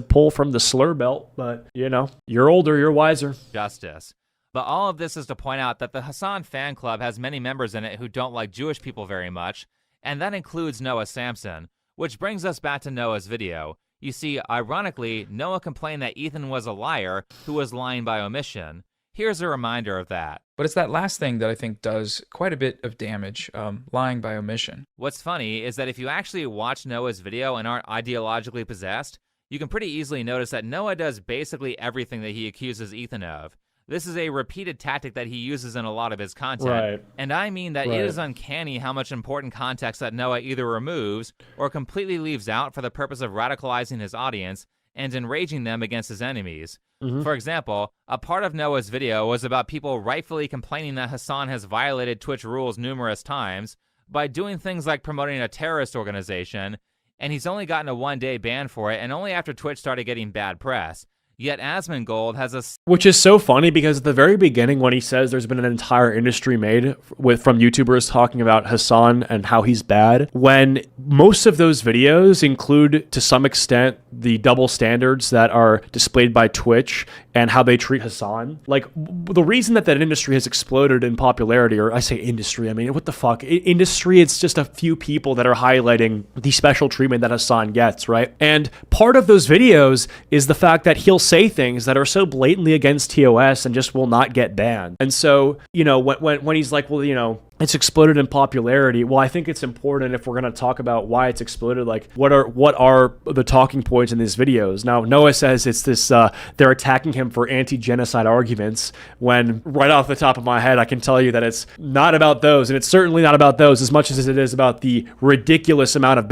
pull from the slur belt, but, you know, you're older, you're wiser. Justice. But all of this is to point out that the Hassan fan club has many members in it who don't like Jewish people very much, and that includes Noah Samsen, which brings us back to Noah's video. You see, ironically, Noah complained that Ethan was a liar who was lying by omission. Here's a reminder of that. But it's that last thing that I think does quite a bit of damage, lying by omission. What's funny is that if you actually watch Noah's video and aren't ideologically possessed, you can pretty easily notice that Noah does basically everything that he accuses Ethan of. This is a repeated tactic that he uses in a lot of his content. Right. And I mean that Right. it is uncanny how much important context that Noah either removes or completely leaves out for the purpose of radicalizing his audience and enraging them against his enemies. For example, a part of Noah's video was about people rightfully complaining that Hassan has violated Twitch rules numerous times by doing things like promoting a terrorist organization, and he's only gotten a one-day ban for it, and only after Twitch started getting bad press. Yet Asmongold has a... Which is so funny because at the very beginning when he says there's been an entire industry made from YouTubers talking about Hassan and how he's bad, when most of those videos include to some extent the double standards that are displayed by Twitch and how they treat Hassan. Like, the reason that industry has exploded in popularity, or I say industry, I mean, what the fuck? Industry, it's just a few people that are highlighting the special treatment that Hassan gets, right? And part of those videos is the fact that he'll say things that are so blatantly against TOS and just will not get banned. And so, you know, when he's like, well, you know, it's exploded in popularity. Well, I think it's important if we're going to talk about why it's exploded. Like, what are the talking points in these videos? Now, Noah says it's this, they're attacking him for anti-genocide arguments, when right off the top of my head, I can tell you that it's not about those. And it's certainly not about those as much as it is about the ridiculous amount of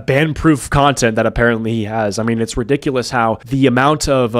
ban-proof content that apparently he has. I mean, it's ridiculous how the amount of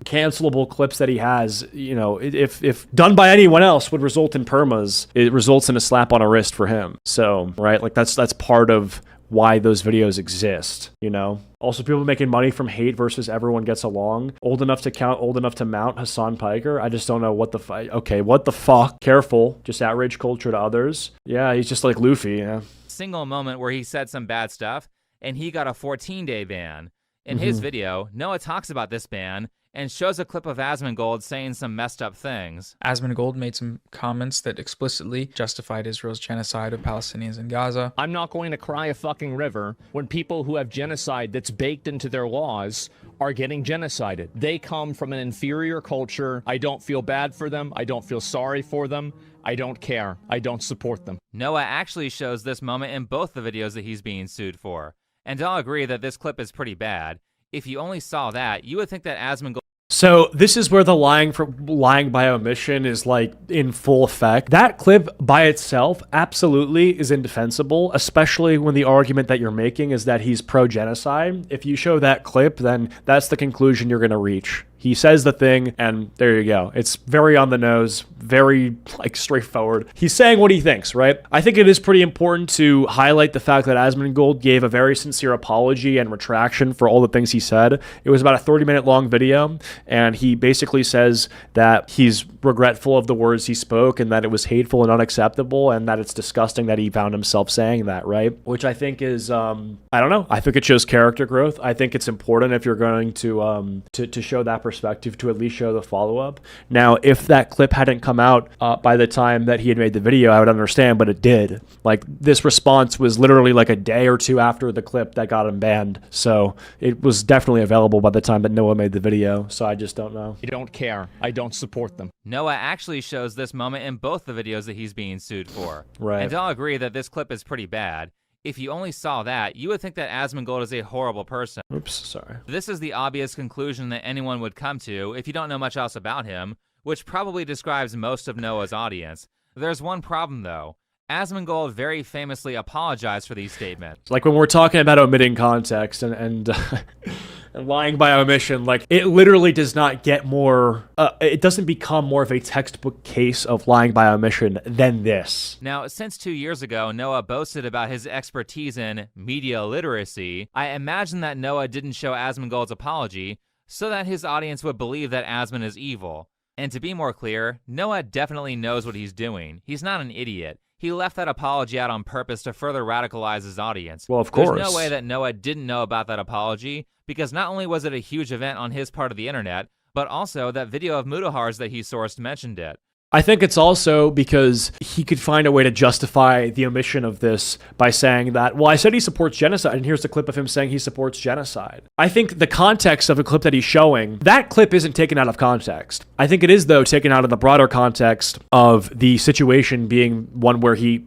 cancelable clips that he has, you know, if done by anyone else would result in permas, it results in a slap on a wrist for him. So, right, like that's part of why those videos exist, you know? Also, people making money from hate versus everyone gets along. Old enough to count, old enough to mount Hassan Piker. I just don't know what the okay, what the fuck? Careful. Just outrage culture to others. Yeah, he's just like Luffy, yeah. Single moment where he said some bad stuff, and he got a 14-day ban. In his video, Noah talks about this ban and shows a clip of Asmongold saying some messed up things. Asmongold made some comments that explicitly justified Israel's genocide of Palestinians in Gaza. I'm not going to cry a fucking river when people who have genocide that's baked into their laws are getting genocided. They come from an inferior culture. I don't feel bad for them. I don't feel sorry for them. I don't care. I don't support them. Noah actually shows this moment in both the videos that he's being sued for. And I'll agree that this clip is pretty bad. If you only saw that, you would think that Asmongold... So this is where the lying by omission is like in full effect. That clip by itself absolutely is indefensible, especially when the argument that you're making is that he's pro-genocide. If you show that clip, then that's the conclusion you're going to reach. He says the thing, and there you go. It's very on the nose, very like straightforward. He's saying what he thinks, right? I think it is pretty important to highlight the fact that Asmongold gave a very sincere apology and retraction for all the things he said. It was about a 30-minute long video, and he basically says that he's regretful of the words he spoke and that it was hateful and unacceptable and that it's disgusting that he found himself saying that, right? Which I think is, I don't know. I think it shows character growth. I think it's important if you're going to show that perspective to at least show the follow-up. Now, if that clip hadn't come out by the time that he had made the video, I would understand, but it did. Like, this response was literally like a day or two after the clip that got him banned. So it was definitely available by the time that Noah made the video. So I just don't know. I don't care. I don't support them. Noah actually shows this moment in both the videos that he's being sued for. Right. And I'll agree that this clip is pretty bad. If you only saw that, you would think that Asmongold is a horrible person. Oops, sorry. This is the obvious conclusion that anyone would come to if you don't know much else about him, which probably describes most of Noah's audience. There's one problem, though. Asmongold very famously apologized for these statements. Like when we're talking about omitting context and and lying by omission, like it literally does not get more, it doesn't become more of a textbook case of lying by omission than this. Now, since 2 years ago, Noah boasted about his expertise in media literacy, I imagine that Noah didn't show Asmongold's apology so that his audience would believe that Asmon is evil. And to be more clear, Noah definitely knows what he's doing. He's not an idiot. He left that apology out on purpose to further radicalize his audience. Well, of course. There's no way that Noah didn't know about that apology, because not only was it a huge event on his part of the internet, but also that video of Mutahars that he sourced mentioned it. I think it's also because he could find a way to justify the omission of this by saying that, well, I said he supports genocide, and here's the clip of him saying he supports genocide. I think the context of the clip that he's showing, that clip isn't taken out of context. I think it is, though, taken out of the broader context of the situation being one where he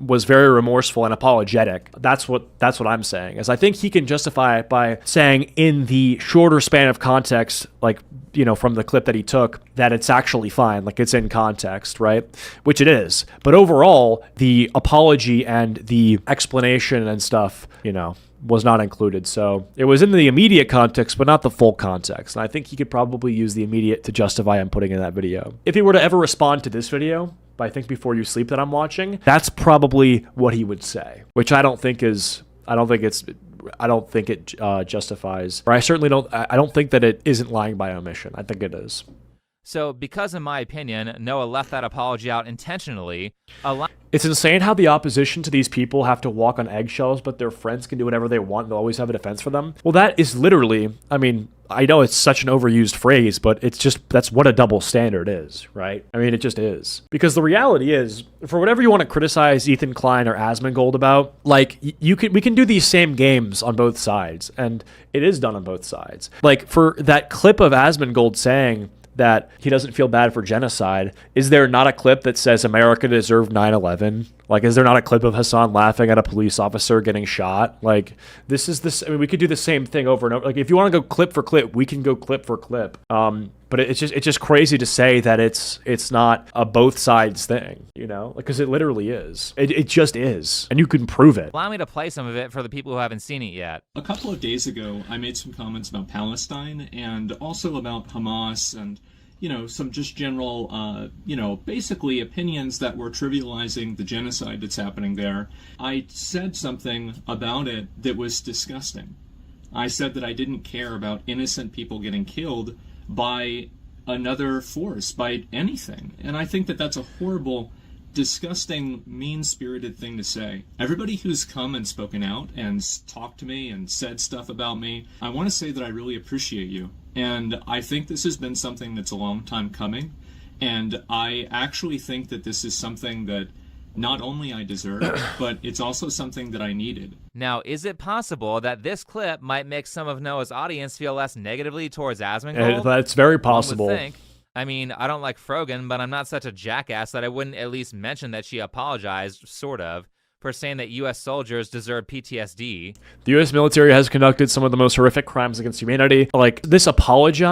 was very remorseful and apologetic. That's what I'm saying, is I think he can justify it by saying in the shorter span of context, like, you know, from the clip that he took, that it's actually fine, like it's in context, right? Which it is. But overall, the apology and the explanation and stuff, you know, was not included. So it was in the immediate context, but not the full context. And I think he could probably use the immediate to justify him putting in that video. If he were to ever respond to this video, but I think Before You Sleep that I'm watching, that's probably what he would say, which I don't think it justifies, or I don't think that it isn't lying by omission. I think it is. So, because in my opinion, Noah left that apology out intentionally, it's insane how the opposition to these people have to walk on eggshells, but their friends can do whatever they want and they'll always have a defense for them. Well, that is literally, I mean, I know it's such an overused phrase, but it's just, that's what a double standard is, right? I mean, it just is. Because the reality is, for whatever you want to criticize Ethan Klein or Asmongold about, like, we can do these same games on both sides, and it is done on both sides. Like, for that clip of Asmongold saying that he doesn't feel bad for genocide, is there not a clip that says America deserved 9/11? Like, is there not a clip of Hassan laughing at a police officer getting shot? Like, I mean, we could do the same thing over and over. Like, if you want to go clip for clip, we can go clip for clip. But it's just crazy to say that it's not a both sides thing, you know? Like, because it literally is. It just is. And you can prove it. Allow me to play some of it for the people who haven't seen it yet. A couple of days ago, I made some comments about Palestine and also about Hamas and, you know, some just general, basically opinions that were trivializing the genocide that's happening there. I said something about it that was disgusting. I said that I didn't care about innocent people getting killed by another force, by anything. And I think that that's a horrible, disgusting, mean-spirited thing to say. Everybody who's come and spoken out and talked to me and said stuff about me, I want to say that I really appreciate you. And I think this has been something that's a long time coming. And I actually think that this is something that not only I deserve, but it's also something that I needed. Now, is it possible that this clip might make some of Noah's audience feel less negatively towards Asmongold? That's very possible. One would think. I mean, I don't like Frogan, but I'm not such a jackass that I wouldn't at least mention that she apologized, sort of, for saying that U.S. soldiers deserve PTSD. The U.S. military has conducted some of the most horrific crimes against humanity. Like, this apology,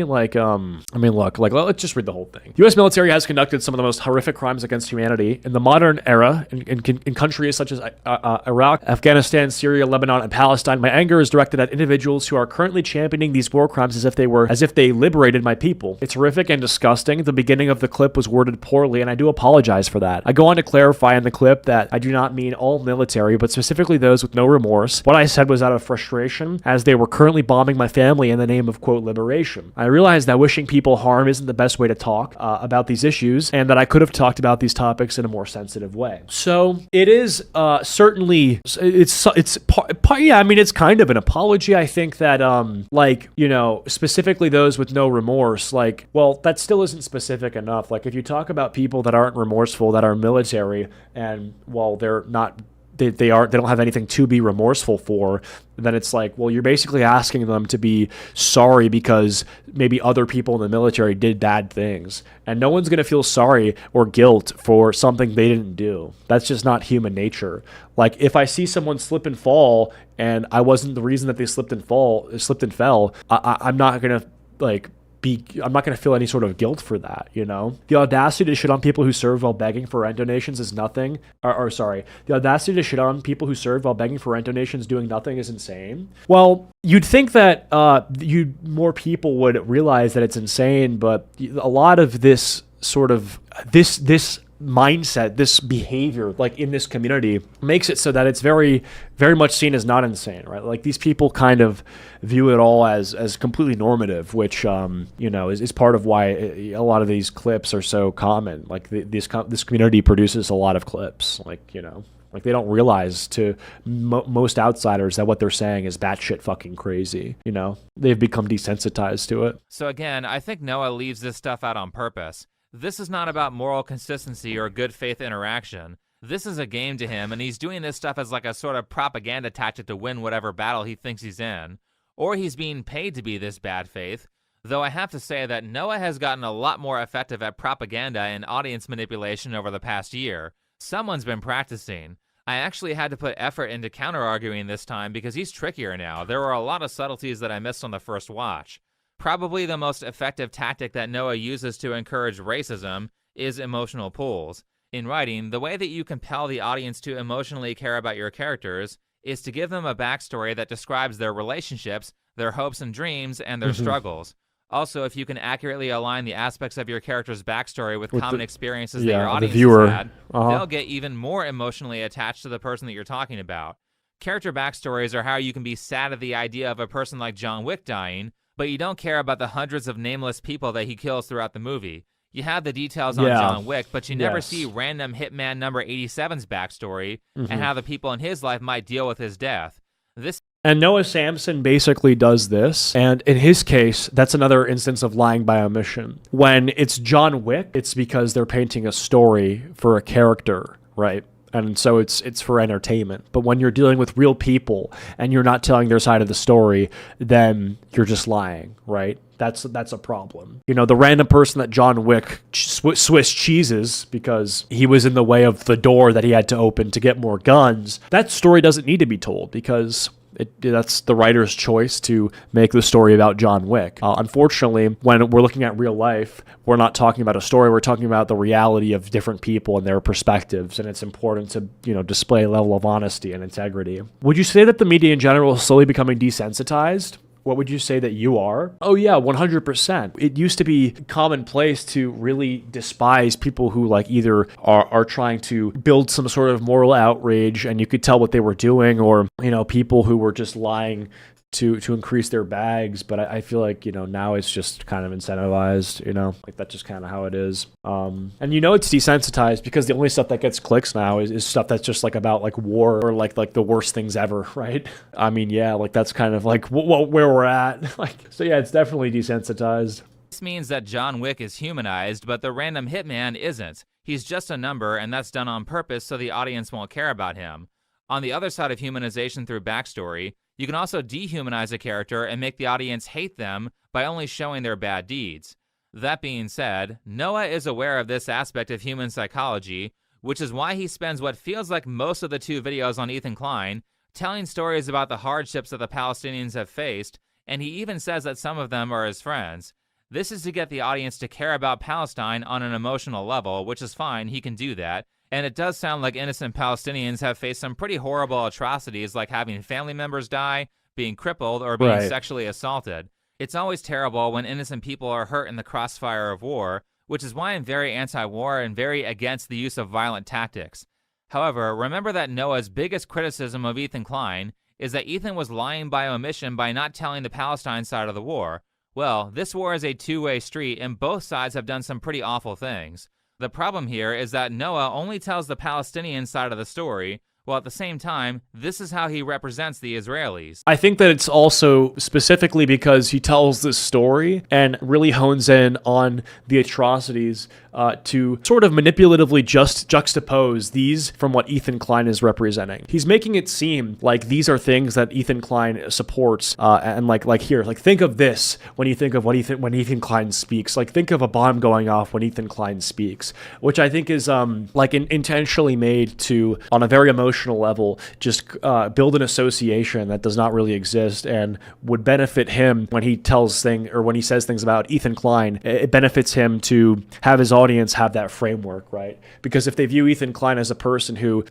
like, I mean, look, like, let's just read the whole thing. The U.S. military has conducted some of the most horrific crimes against humanity in the modern era in countries such as Iraq, Afghanistan, Syria, Lebanon, and Palestine. My anger is directed at individuals who are currently championing these war crimes as if they liberated my people. It's horrific and disgusting. The beginning of the clip was worded poorly, and I do apologize for that. I go on to clarify in the clip that I do not mean all military, but specifically those with no remorse. What I said was out of frustration, as they were currently bombing my family in the name of, quote, liberation. I realized that wishing people harm isn't the best way to talk about these issues, and that I could have talked about these topics in a more sensitive way. So it is certainly, yeah, I mean, it's kind of an apology. I think that, like, you know, specifically those with no remorse, like, well, that still isn't specific enough. Like, if you talk about people that aren't remorseful, that are military, and, well, they're not, they don't have anything to be remorseful for, then it's like, well, you're basically asking them to be sorry because maybe other people in the military did bad things, and no one's going to feel sorry or guilt for something they didn't do. That's just not human nature. Like, if I see someone slip and fall and I wasn't the reason that they slipped and fell, I'm not going to, like, feel any sort of guilt for that, you know? The audacity to shit on people who serve while begging for rent donations is nothing. The audacity to shit on people who serve while begging for rent donations doing nothing is insane. Well, you'd think that more people would realize that it's insane, but a lot of this sort of this mindset, this behavior, like in this community, makes it so that it's very, very much seen as not insane, right? Like these people kind of view it all as completely normative, which is part of why a lot of these clips are so common. Like this community produces a lot of clips, like they don't realize to most outsiders that what they're saying is batshit fucking crazy. They've become desensitized to it. So again, I think Noah leaves this stuff out on purpose. This is not about moral consistency or good faith interaction. This is a game to him, and he's doing this stuff as like a sort of propaganda tactic to win whatever battle he thinks he's in. Or he's being paid to be this bad faith, though I have to say that Noah has gotten a lot more effective at propaganda and audience manipulation over the past year. Someone's been practicing. I actually had to put effort into counter-arguing this time because he's trickier now. There were a lot of subtleties that I missed on the first watch. Probably the most effective tactic that Noah uses to encourage racism is emotional pulls. In writing, the way that you compel the audience to emotionally care about your characters is to give them a backstory that describes their relationships, their hopes and dreams, and their struggles. Also, if you can accurately align the aspects of your character's backstory with common experiences that your audience has had, they'll get even more emotionally attached to the person that you're talking about. Character backstories are how you can be sad at the idea of a person like John Wick dying, but you don't care about the hundreds of nameless people that he kills throughout the movie. You have the details on John Wick, but you never see random hitman number 87's backstory and how the people in his life might deal with his death. And Noah Samsen basically does this, and in his case, that's another instance of lying by omission. When it's John Wick, it's because they're painting a story for a character, right? And so it's for entertainment. But when you're dealing with real people and you're not telling their side of the story, then you're just lying, right? That's a problem. The random person that John Wick Swiss cheeses because he was in the way of the door that he had to open to get more guns, that story doesn't need to be told because that's the writer's choice to make the story about John Wick. Unfortunately, when we're looking at real life, we're not talking about a story. We're talking about the reality of different people and their perspectives, and it's important to display a level of honesty and integrity. Would you say that the media in general is slowly becoming desensitized? What would you say that you are? Oh yeah, 100%. It used to be commonplace to really despise people who either are trying to build some sort of moral outrage and you could tell what they were doing, or, people who were just lying to increase their bags. But I feel like, now it's just kind of incentivized, that's just kind of how it is. And it's desensitized because the only stuff that gets clicks now is stuff that's just about war or like the worst things ever, right? I mean, yeah, that's kind of where we're at. So yeah, it's definitely desensitized. This means that John Wick is humanized, but the random hitman isn't. He's just a number, and that's done on purpose so the audience won't care about him. On the other side of humanization through backstory, you can also dehumanize a character and make the audience hate them by only showing their bad deeds. That being said, Noah is aware of this aspect of human psychology, which is why he spends what feels like most of the 2 videos on Ethan Klein telling stories about the hardships that the Palestinians have faced, and he even says that some of them are his friends. This is to get the audience to care about Palestine on an emotional level, which is fine, he can do that. And it does sound like innocent Palestinians have faced some pretty horrible atrocities, like having family members die, being crippled, or being sexually assaulted. It's always terrible when innocent people are hurt in the crossfire of war, which is why I'm very anti-war and very against the use of violent tactics. However, remember that Noah's biggest criticism of Ethan Klein is that Ethan was lying by omission by not telling the Palestine side of the war. Well, this war is a two-way street, and both sides have done some pretty awful things. The problem here is that Noah only tells the Palestinian side of the story, while at the same time, this is how he represents the Israelis. I think that it's also specifically because he tells this story and really hones in on the atrocities to sort of manipulatively just juxtapose these from what Ethan Klein is representing. He's making it seem like these are things that Ethan Klein supports, and like here, like think of this when you think of when Ethan Klein speaks. Like think of a bomb going off when Ethan Klein speaks, which I think is intentionally made to, on a very emotional level, just build an association that does not really exist and would benefit him when he when he says things about Ethan Klein. It benefits him to have his audience have that framework, right? Because if they view Ethan Klein as a person who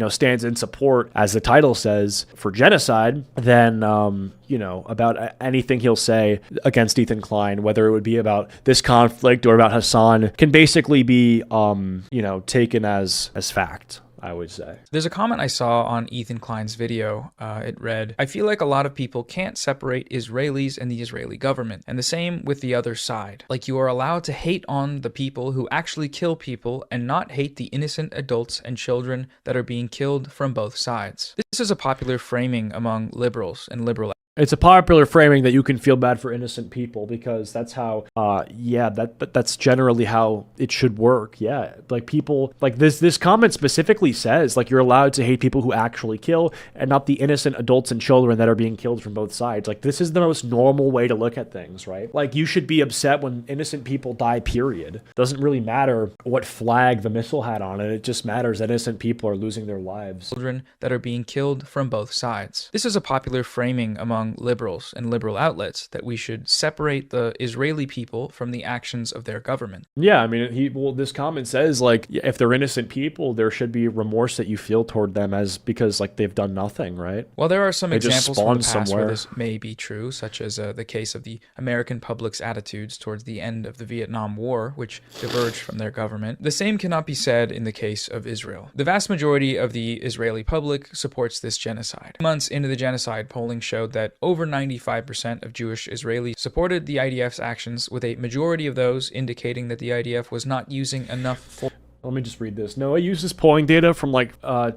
stands in support, as the title says, for genocide, then about anything he'll say against Ethan Klein, whether it would be about this conflict or about Hassan, can basically be taken as fact, I would say. There's a comment I saw on Ethan Klein's video. It read, "I feel like a lot of people can't separate Israelis and the Israeli government, and the same with the other side. Like you are allowed to hate on the people who actually kill people and not hate the innocent adults and children that are being killed from both sides." This is a popular framing among liberals and liberal. It's a popular framing that you can feel bad for innocent people because that's how, that's generally how it should work. Yeah, like people, like this comment specifically says, like, you're allowed to hate people who actually kill and not the innocent adults and children that are being killed from both sides. Like, this is the most normal way to look at things, right? Like, you should be upset when innocent people die, period. Doesn't really matter what flag the missile had on it. It just matters that innocent people are losing their lives. Children that are being killed from both sides. This is a popular framing among liberals and liberal outlets that we should separate the Israeli people from the actions of their government. Yeah, I mean, this comment says, like, if they're innocent people, there should be remorse that you feel toward them because like they've done nothing, right? Well, there are some examples from the past somewhere where this may be true, such as the case of the American public's attitudes towards the end of the Vietnam War, which diverged from their government. The same cannot be said in the case of Israel. The vast majority of the Israeli public supports this genocide. Months into the genocide, polling showed that over 95% of Jewish Israelis supported the IDF's actions, with a majority of those indicating that the IDF was not using enough force. Let me just read this. NOAA uses polling data from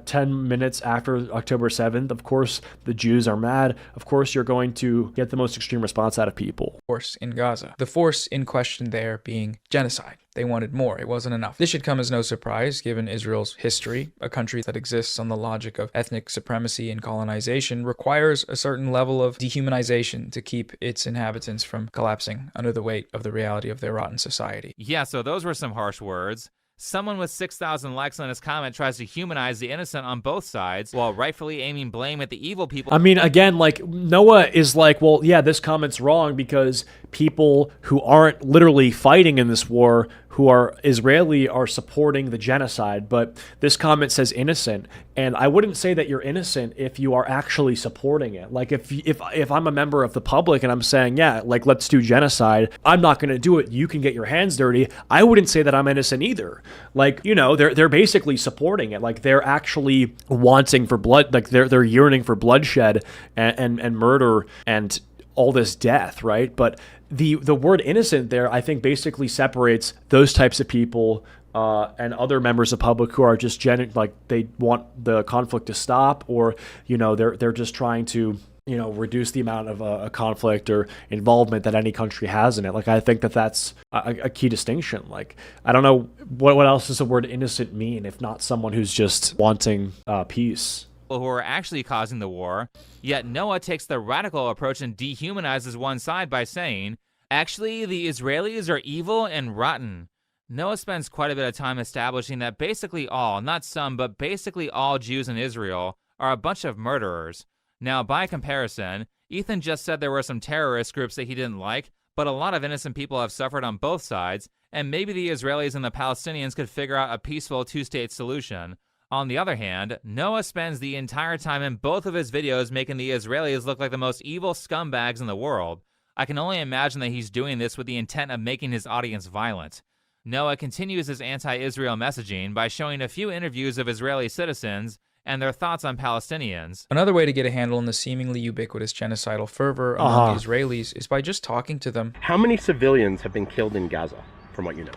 10 minutes after October 7th. Of course, the Jews are mad. Of course, you're going to get the most extreme response out of people. Force in Gaza. The force in question there being genocide. They wanted more. It wasn't enough. This should come as no surprise, given Israel's history. A country that exists on the logic of ethnic supremacy and colonization requires a certain level of dehumanization to keep its inhabitants from collapsing under the weight of the reality of their rotten society. Yeah, so those were some harsh words. Someone with 6,000 likes on his comment tries to humanize the innocent on both sides while rightfully aiming blame at the evil people. I mean, again, like, Noah is like, well, yeah, this comment's wrong because people who aren't literally fighting in this war, who are Israeli, are supporting the genocide, but this comment says innocent, and I wouldn't say that you're innocent if you are actually supporting it. Like, if I'm a member of the public and I'm saying, yeah, like, let's do genocide, I'm not going to do it, you can get your hands dirty, I wouldn't say that I'm innocent either. Like, they're basically supporting it. Like, they're actually wanting for blood, like, they're yearning for bloodshed and murder and all this death, right? But the word innocent there, I think, basically separates those types of people and other members of public who are just they want the conflict to stop, or they're just trying to reduce the amount of a conflict or involvement that any country has in it. Like, I think that's a key distinction. Like, I don't know what else does the word innocent mean if not someone who's just wanting peace. Who are actually causing the war, yet Noah takes the radical approach and dehumanizes one side by saying, actually, the Israelis are evil and rotten. Noah spends quite a bit of time establishing that basically all, not some, but basically all Jews in Israel are a bunch of murderers. Now, by comparison, Ethan just said there were some terrorist groups that he didn't like, but a lot of innocent people have suffered on both sides, and maybe the Israelis and the Palestinians could figure out a peaceful two-state solution. On the other hand, Noah spends the entire time in both of his videos making the Israelis look like the most evil scumbags in the world. I can only imagine that he's doing this with the intent of making his audience violent. Noah continues his anti-Israel messaging by showing a few interviews of Israeli citizens and their thoughts on Palestinians. Another way to get a handle on the seemingly ubiquitous genocidal fervor among Israelis is by just talking to them. How many civilians have been killed in Gaza, from what you know?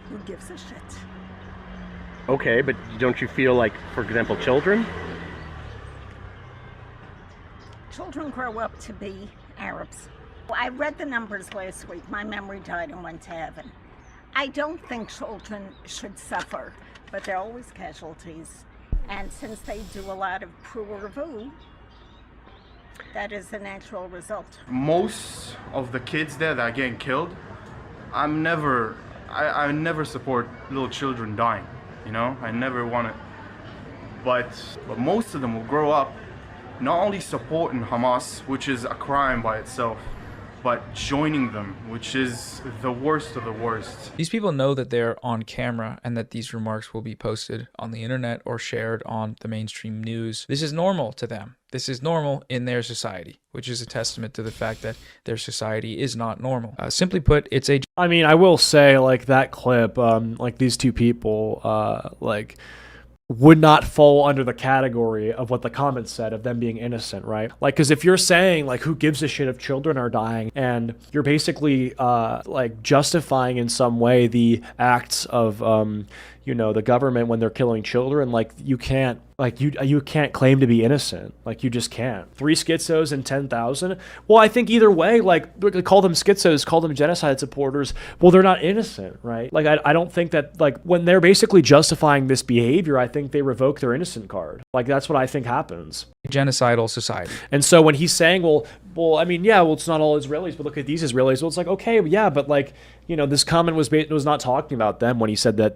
Who gives a shit? Okay, but don't you feel like, for example, children? Children grow up to be Arabs. I read the numbers last week. My memory died and went to heaven. I don't think children should suffer, but they're always casualties. And since they do a lot of pour-vu, that is the natural result. Most of the kids there that are getting killed, I never support little children dying, you know? I never want it. But most of them will grow up not only supporting Hamas, which is a crime by itself, but joining them, which is the worst of the worst. These people know that they're on camera and that these remarks will be posted on the internet or shared on the mainstream news. This is normal to them. This is normal in their society, which is a testament to the fact that their society is not normal. Simply put, it's a... I mean, I will say, like, that clip, like, these two people, like, would not fall under the category of what the comments said of them being innocent, right? Like, because if you're saying, like, who gives a shit if children are dying, and you're basically, like, justifying in some way the acts of, you know, the government when they're killing children, like, you can't, like, you can't claim to be innocent. Like, you just can't. 3 schizos and 10,000? Well, I think either way, like, call them schizos, call them genocide supporters. Well, they're not innocent, right? Like, I don't think that, like, when they're basically justifying this behavior, I think they revoke their innocent card. Like, that's what I think happens. Genocidal society. And so when he's saying, well, I mean, yeah, well, it's not all Israelis, but look at these Israelis. Well, it's like, okay, yeah, but, like, you know, this comment was not talking about them when he said that,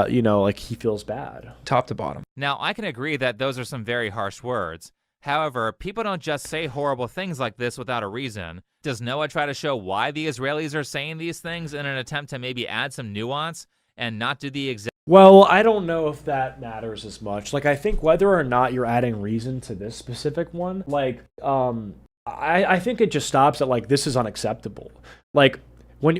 you know, like, he feels bad. Top to bottom. Now, I can agree that those are some very harsh words. However, people don't just say horrible things like this without a reason. Does Noah try to show why the Israelis are saying these things in an attempt to maybe add some nuance and not do the exact... Well, I don't know if that matters as much. Like, I think whether or not you're adding reason to this specific one, like, I think it just stops at, like, this is unacceptable. Like, when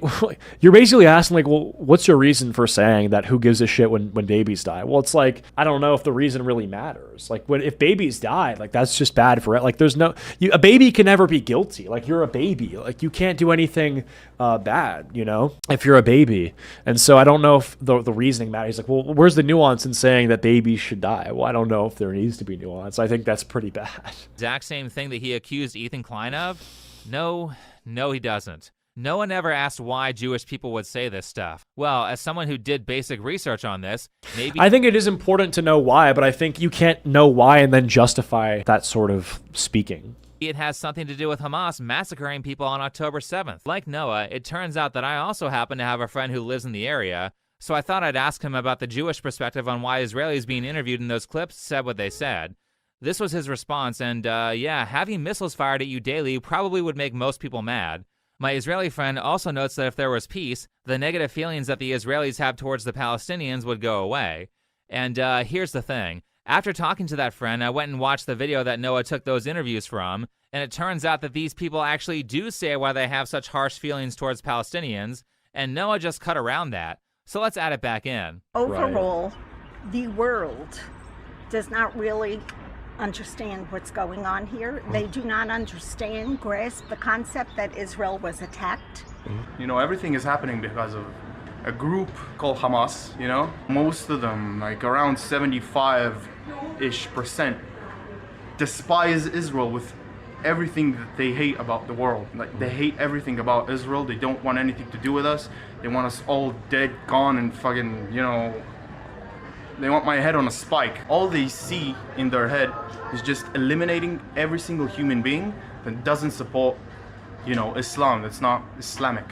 you're basically asking, like, well, what's your reason for saying that who gives a shit when babies die? Well, it's like, I don't know if the reason really matters. Like, if babies die, like, that's just bad for it. Like, there's no, a baby can never be guilty. Like, you're a baby. Like, you can't do anything bad, you know, if you're a baby. And so I don't know if the reasoning matters. Like, well, where's the nuance in saying that babies should die? Well, I don't know if there needs to be nuance. I think that's pretty bad. Exact same thing that he accused Ethan Klein of? No, he doesn't. No one ever asked why Jewish people would say this stuff. Well, as someone who did basic research on this, maybe... I think it is important to know why, but I think you can't know why and then justify that sort of speaking. It has something to do with Hamas massacring people on October 7th. Like Noah, it turns out that I also happen to have a friend who lives in the area, so I thought I'd ask him about the Jewish perspective on why Israelis being interviewed in those clips said what they said. This was his response, and yeah, having missiles fired at you daily probably would make most people mad. My Israeli friend also notes that if there was peace, the negative feelings that the Israelis have towards the Palestinians would go away. And here's the thing. After talking to that friend, I went and watched the video that Noah took those interviews from, and it turns out that these people actually do say why they have such harsh feelings towards Palestinians, and Noah just cut around that. So let's add it back in. Overall, the world does not really understand what's going on here. They do not grasp the concept that Israel was attacked. You know, everything is happening because of a group called Hamas, you know? Most of them, like around 75-ish%, despise Israel with everything that they hate about the world. Like, they hate everything about Israel. They don't want anything to do with us. They want us all dead, gone, and fucking, you know, they want my head on a spike. All they see in their head is just eliminating every single human being that doesn't support, you know, Islam, that's not Islamic,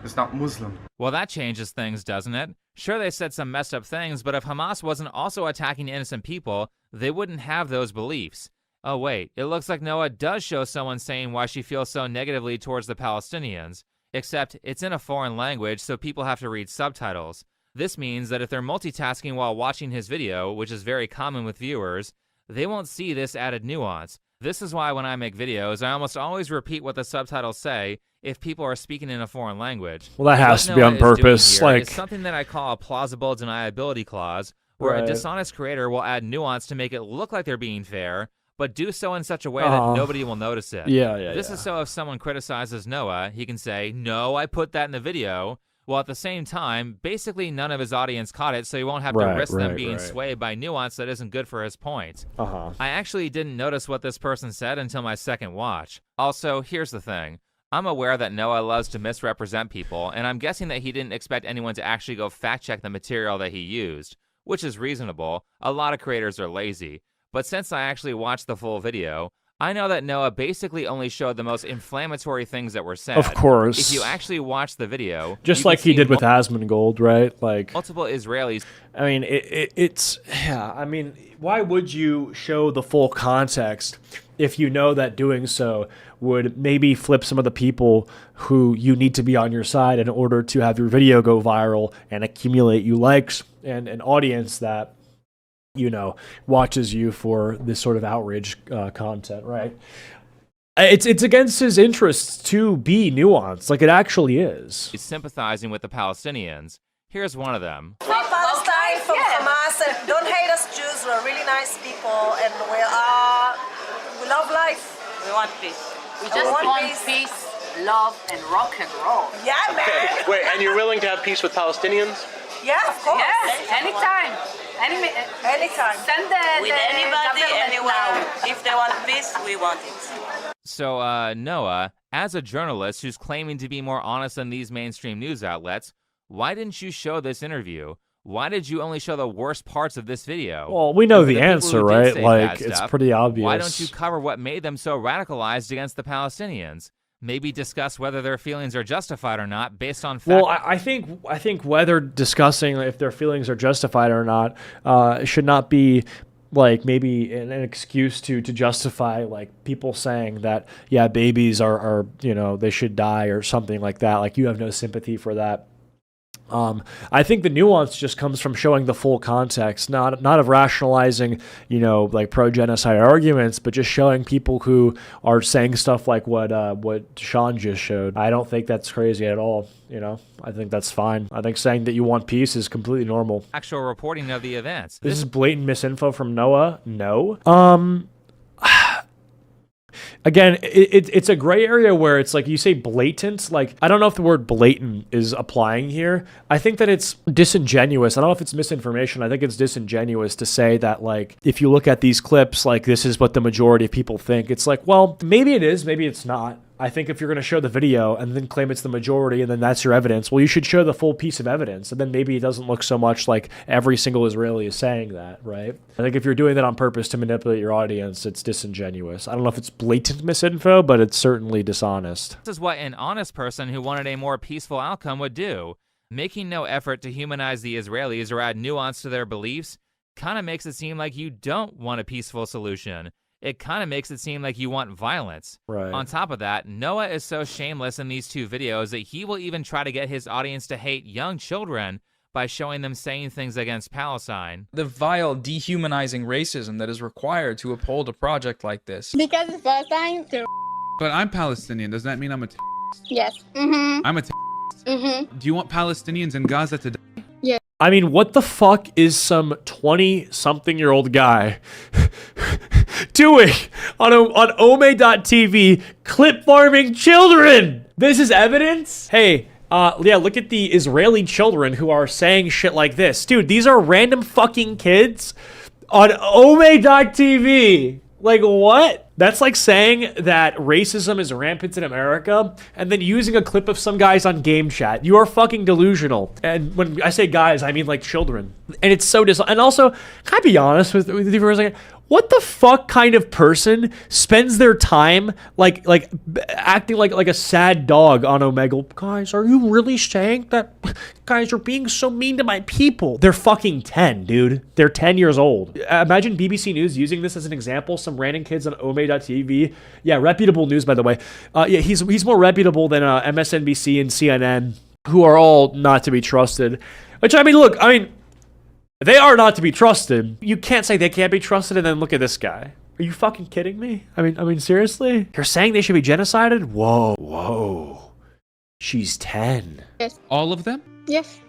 that's not Muslim. Well, that changes things, doesn't it? Sure, they said some messed up things, but if Hamas wasn't also attacking innocent people, they wouldn't have those beliefs. Oh wait, it looks like Noah does show someone saying why she feels so negatively towards the Palestinians, except it's in a foreign language, so people have to read subtitles. This means that if they're multitasking while watching his video, which is very common with viewers, they won't see this added nuance. This is why when I make videos, I almost always repeat what the subtitles say if people are speaking in a foreign language. Well, that has to be on purpose. Like, it's something that I call a plausible deniability clause, where a dishonest creator will add nuance to make it look like they're being fair, but do so in such a way that nobody will notice it. This is so if someone criticizes Noah, he can say, "No, I put that in the video," while at the same time, basically none of his audience caught it, so he won't have to risk them being swayed by nuance that isn't good for his point. I actually didn't notice what this person said until my second watch. Also, here's the thing. I'm aware that Noah loves to misrepresent people, and I'm guessing that he didn't expect anyone to actually go fact-check the material that he used, which is reasonable. A lot of creators are lazy. But since I actually watched the full video, I know that Noah basically only showed the most inflammatory things that were said. Of course. If you actually watch the video, just like he did with Asmongold, right? Like multiple Israelis. I mean, it's yeah. I mean, why would you show the full context if you know that doing so would maybe flip some of the people who you need to be on your side in order to have your video go viral and accumulate you likes and an audience that, you know, watches you for this sort of outrage content, right? It's against his interests to be nuanced, like it actually is. He's sympathizing with the Palestinians. Here's one of them. Free Palestine from Hamas, and don't hate us Jews. We're really nice people, and we love life. We want peace. We And just want peace, love, and rock and roll. Yeah, man. Okay. Wait, and you're willing to have peace with Palestinians? Yeah, of course. Yes, anytime. Anytime. Send the With anybody, anywhere. If they want peace, we want it. So, Noah, as a journalist who's claiming to be more honest than these mainstream news outlets, why didn't you show this interview? Why did you only show the worst parts of this video? Well, we know For the people who answer, did right? say Like, bad it's stuff, pretty obvious. Why don't you cover what made them so radicalized against the Palestinians? Maybe discuss whether their feelings are justified or not based on fact. Well, I think whether discussing if their feelings are justified or not should not be like maybe an excuse to justify like people saying that, yeah, babies are you know, they should die or something like that. Like you have no sympathy for that. I think the nuance just comes from showing the full context, not of rationalizing, you know, like pro-genocide arguments, but just showing people who are saying stuff like what Sean just showed. I don't think that's crazy at all. You know, I think that's fine. I think saying that you want peace is completely normal. Actual reporting of the events. This is blatant misinfo from Noah. No. Again, it's a gray area where it's like you say blatant. Like, I don't know if the word blatant is applying here. I think that it's disingenuous. I don't know if it's misinformation. I think it's disingenuous to say that, like, if you look at these clips, like, this is what the majority of people think. It's like, well, maybe it is, maybe it's not. I think if you're going to show the video and then claim it's the majority and then that's your evidence, well, you should show the full piece of evidence. And then maybe it doesn't look so much like every single Israeli is saying that, right? I think if you're doing that on purpose to manipulate your audience, it's disingenuous. I don't know if it's blatant misinfo, but it's certainly dishonest. This is what an honest person who wanted a more peaceful outcome would do. Making no effort to humanize the Israelis or add nuance to their beliefs kind of makes it seem like you don't want a peaceful solution. It kind of makes it seem like you want violence. Right. On top of that, Noah is so shameless in these two videos that he will even try to get his audience to hate young children by showing them saying things against Palestine. The vile, dehumanizing racism that is required to uphold a project like this. Because it's Palestine. But I'm Palestinian. Does that mean I'm a Yes. Mm-hmm. I'm a Mm-hmm. Do you want Palestinians in Gaza to die? Yeah. I mean, what the fuck is some 20-something-year-old guy doing on Ome.tv clip farming children? This is evidence? Hey, yeah, look at the Israeli children who are saying shit like this. Dude, these are random fucking kids on Ome.tv. Like, what? That's like saying that racism is rampant in America and then using a clip of some guys on game chat. You are fucking delusional. And when I say guys, I mean like children. And it's so and also, can I be honest with you for a second? What the fuck kind of person spends their time like acting like a sad dog on Omegle? Guys, are you really saying that? Guys are being so mean to my people. They're fucking 10, dude. They're 10 years old. Imagine BBC News using this as an example. Some random kids on Ome.tv. Yeah, reputable news, by the way. Yeah, he's more reputable than MSNBC and CNN, who are all not to be trusted. Which, I mean, look, they are not to be trusted. You can't say they can't be trusted and then look at this guy. Are you fucking kidding me? I mean, seriously? You're saying they should be genocided? Whoa. She's 10. Yes. All of them? Yes.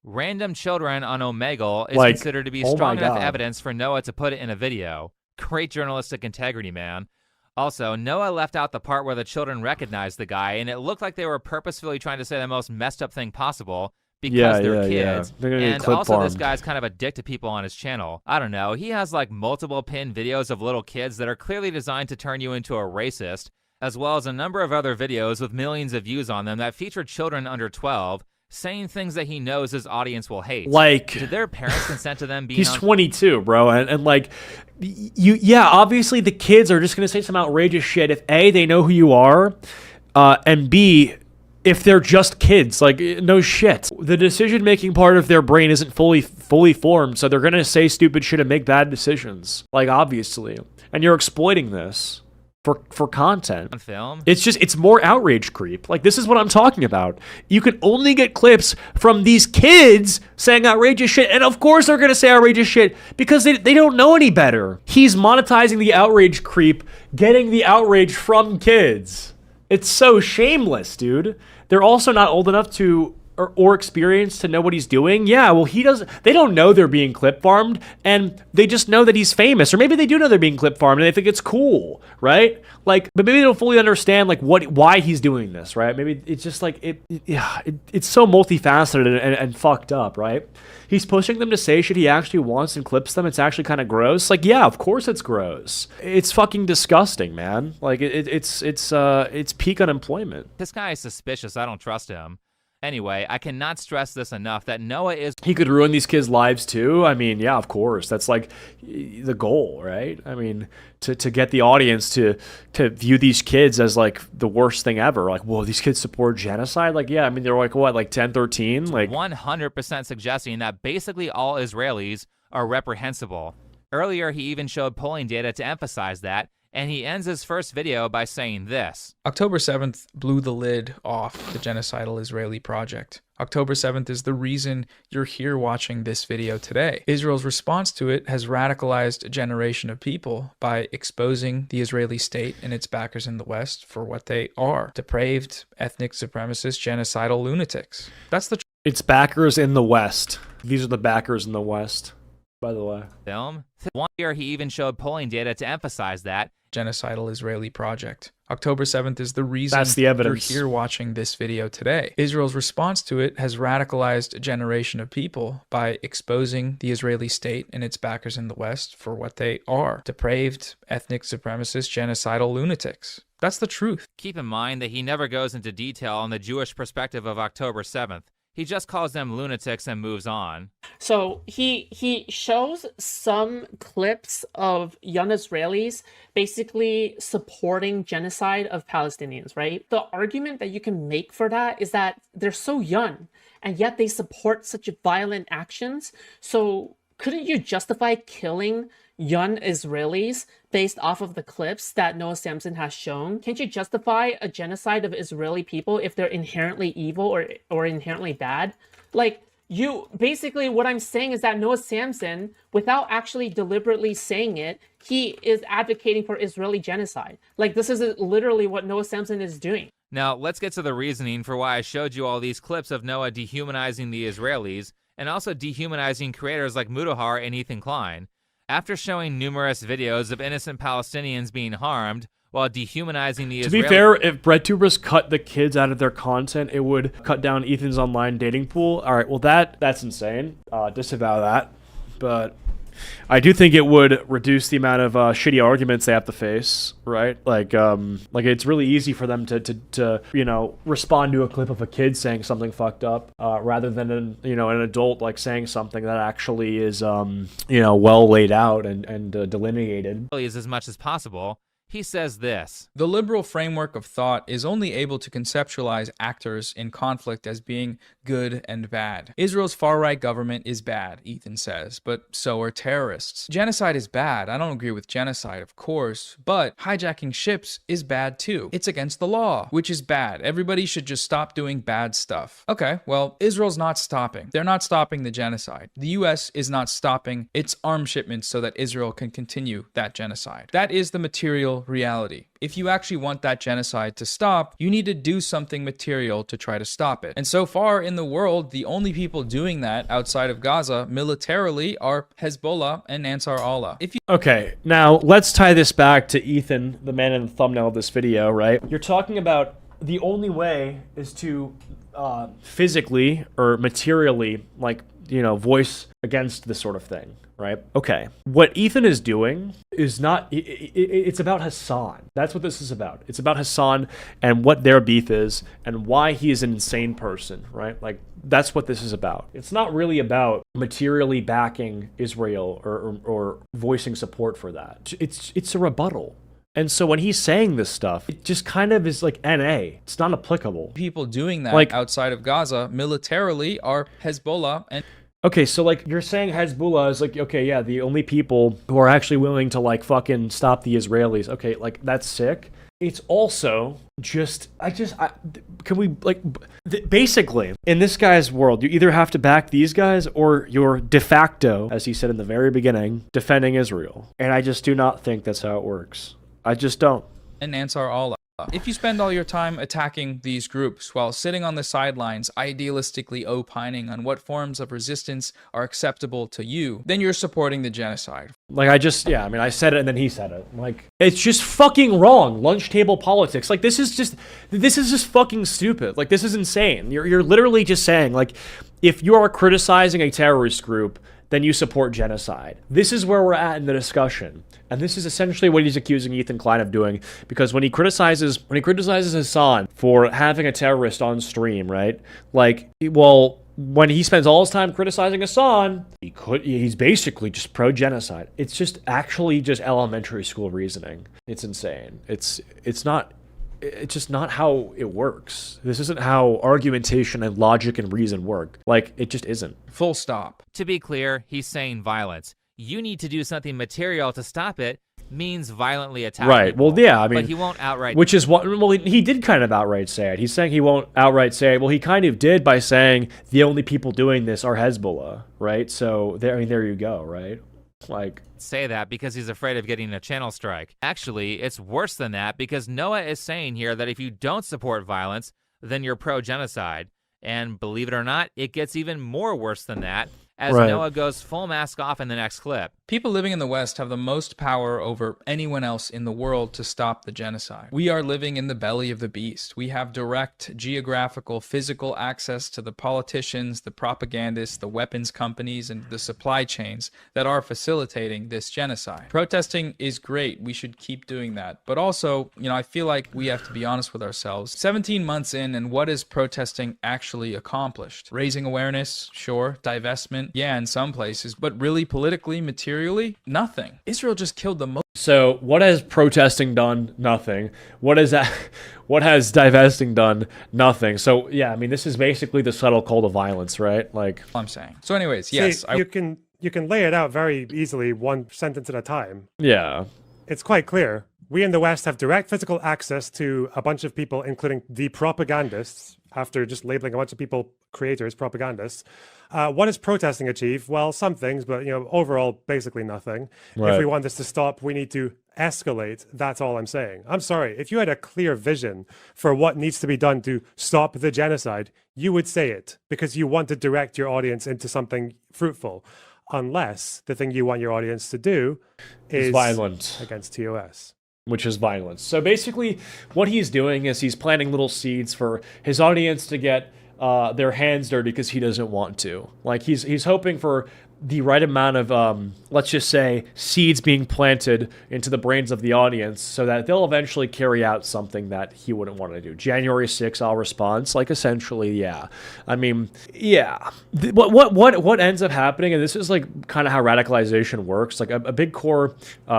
Random children on Omegle is Like, considered to be oh strong my enough God. evidence for Noah to put it in a video. Great journalistic integrity, man. Also, Noah left out the part where the children recognized the guy, and it looked like they were purposefully trying to say the most messed up thing possible because they're kids. They're gonna get And clip also, this farmed. guy's kind of a dick to people on his channel. I don't know. He has like multiple pinned videos of little kids that are clearly designed to turn you into a racist. as well as a number of other videos with millions of views on them that feature children under 12 saying things that he knows his audience will hate. Like, did their parents consent to them being he's on 22, bro, and like, yeah, obviously the kids are just gonna say some outrageous shit if A, they know who you are, and B, if they're just kids. Like, no shit. The decision-making part of their brain isn't fully formed, so they're gonna say stupid shit and make bad decisions. Like, obviously. And you're exploiting this for content. On film. It's more outrage creep. Like, this is what I'm talking about. You can only get clips from these kids saying outrageous shit, and of course they're gonna say outrageous shit because they don't know any better. He's monetizing the outrage creep, getting the outrage from kids. It's so shameless, dude. They're also not old enough to or experienced to know what he's doing. Yeah, well, they don't know they're being clip farmed, and they just know that he's famous. Or maybe they do know they're being clip farmed and they think it's cool, right? Like, but maybe they don't fully understand like why he's doing this, right? Maybe it's just like it's so multifaceted and fucked up, right? He's pushing them to say shit he actually wants and clips them. It's actually kind of gross. Like, yeah, of course it's gross. It's fucking disgusting, man. Like, it's peak unemployment. This guy is suspicious. I don't trust him. Anyway, I cannot stress this enough that Noah is... He could ruin these kids' lives too. I mean, yeah, of course. That's like the goal, right? I mean, to get the audience to view these kids as like the worst thing ever. Like, whoa, these kids support genocide? Like, yeah, I mean, they're like, what, like 10, 13? Like 100% suggesting that basically all Israelis are reprehensible. Earlier, he even showed polling data to emphasize that, and he ends his first video by saying this. October 7th blew the lid off the genocidal Israeli project. October 7th is the reason you're here watching this video today. Israel's response to it has radicalized a generation of people by exposing the Israeli state and its backers in the West for what they are: depraved, ethnic supremacist, genocidal lunatics. That's the It's backers in the West. These are the backers in the West, by the way. Film. One year, he even showed polling data to emphasize that. Genocidal Israeli project. October 7th is the reason That's the evidence. you're here watching this video today. Israel's response to it has radicalized a generation of people by exposing the Israeli state and its backers in the West for what they are: depraved, ethnic supremacist, genocidal lunatics. That's the truth. Keep in mind that he never goes into detail on the Jewish perspective of October 7th. He just calls them lunatics and moves on. So he shows some clips of young Israelis basically supporting genocide of Palestinians, right? The argument that you can make for that is that they're so young and yet they support such violent actions. So couldn't you justify killing young Israelis based off of the clips that Noah Samsen has shown? Can't you justify a genocide of Israeli people if they're inherently evil or inherently bad? Like, you basically, what I'm saying is that Noah Samsen, without actually deliberately saying it, he is advocating for Israeli genocide. Like, this is literally what Noah Samsen is doing. Now, let's get to the reasoning for why I showed you all these clips of Noah dehumanizing the Israelis and also dehumanizing creators like Mudahar and Ethan Klein. After showing numerous videos of innocent Palestinians being harmed while dehumanizing the Israelis... To be fair, if BreadTubers cut the kids out of their content, it would cut down Ethan's online dating pool. All right, well, that's insane. Disavow that. But I do think it would reduce the amount of shitty arguments they have to face, right? Like it's really easy for them to respond to a clip of a kid saying something fucked up, rather than an adult like saying something that actually is well laid out and delineated. As much as possible. He says this. The liberal framework of thought is only able to conceptualize actors in conflict as being good and bad. Israel's far-right government is bad, Ethan says, but so are terrorists. Genocide is bad. I don't agree with genocide, of course, but hijacking ships is bad too. It's against the law, which is bad. Everybody should just stop doing bad stuff. Okay, well, Israel's not stopping. They're not stopping the genocide. The US is not stopping its arms shipments so that Israel can continue that genocide. That is the material reality. If you actually want that genocide to stop, you need to do something material to try to stop it. And so far in the world, the only people doing that outside of Gaza militarily are Hezbollah and Ansar Allah. Okay, now let's tie this back to Ethan, the man in the thumbnail of this video, right? You're talking about the only way is to physically or materially, voice against this sort of thing, right? Okay. What Ethan is doing is not, it's about Hassan. That's what this is about. It's about Hassan and what their beef is and why he is an insane person, right? Like, that's what this is about. It's not really about materially backing Israel or voicing support for that. It's a rebuttal. And so when he's saying this stuff, it just kind of is like NA. It's not applicable. People doing that Like, outside of Gaza militarily are Hezbollah and okay, so like you're saying Hezbollah is like, okay, yeah, the only people who are actually willing to like fucking stop the Israelis. Okay, like that's sick. It's also just, can we like, basically in this guy's world, you either have to back these guys or you're de facto, as he said in the very beginning, defending Israel. And I just do not think that's how it works. I just don't. Ansar Allah. If you spend all your time attacking these groups while sitting on the sidelines, idealistically opining on what forms of resistance are acceptable to you, then you're supporting the genocide. Like, I said it and then he said it. Like, it's just fucking wrong. Lunch table politics. Like, this is just fucking stupid. Like, this is insane. You're literally just saying, like, if you are criticizing a terrorist group, then you support genocide. This is where we're at in the discussion. And this is essentially what he's accusing Ethan Klein of doing, because when he criticizes Hassan for having a terrorist on stream, right? Like, well, when he spends all his time criticizing Hassan, he's basically just pro-genocide. It's just actually just elementary school reasoning. It's insane. It's just not how it works. This isn't how argumentation and logic and reason work. Like, it just isn't. Full stop. To be clear, he's saying violence. You need to do something material to stop it means violently attack Right. people. Well, yeah, I mean, but he won't outright. Which is what, well, he did kind of outright say it. He's saying he won't outright say it. Well, he kind of did by saying the only people doing this are Hezbollah, right? So there you go, right? Like, say that because he's afraid of getting a channel strike. Actually, it's worse than that because Noah is saying here that if you don't support violence, then you're pro-genocide. And believe it or not, it gets even more worse than that as Right. Noah goes full mask off in the next clip. People living in the West have the most power over anyone else in the world to stop the genocide. We are living in the belly of the beast. We have direct geographical, physical access to the politicians, the propagandists, the weapons companies, and the supply chains that are facilitating this genocide. Protesting is great. We should keep doing that. But also, I feel like we have to be honest with ourselves. 17 months in, and what is protesting actually accomplished? Raising awareness, sure. Divestment, yeah, in some places. But really, politically, materially, nothing. Israel just killed the most. so what has protesting done? Nothing. What has divesting done? Nothing. So yeah, I mean, this is basically the subtle call to violence, right? Like, I'm saying. So anyways, yes. See, you can lay it out very easily, one sentence at a time. yeah. It's quite clear. We in the West have direct physical access to a bunch of people, including the propagandists, after just labeling a bunch of people creators, propagandists. What does protesting achieve? Well, some things, but overall, basically nothing. Right. If we want this to stop, we need to escalate. That's all I'm saying. I'm sorry. If you had a clear vision for what needs to be done to stop the genocide, you would say it because you want to direct your audience into something fruitful. Unless the thing you want your audience to do is violent against TOS. Which is violence. So basically, what he's doing is he's planting little seeds for his audience to get their hands dirty because he doesn't want to. Like, he's hoping for the right amount of, let's just say, seeds being planted into the brains of the audience so that they'll eventually carry out something that he wouldn't want to do. January 6th, I'll response, like, essentially, yeah. I mean, yeah. What ends up happening, and this is, like, kind of how radicalization works, like, a big core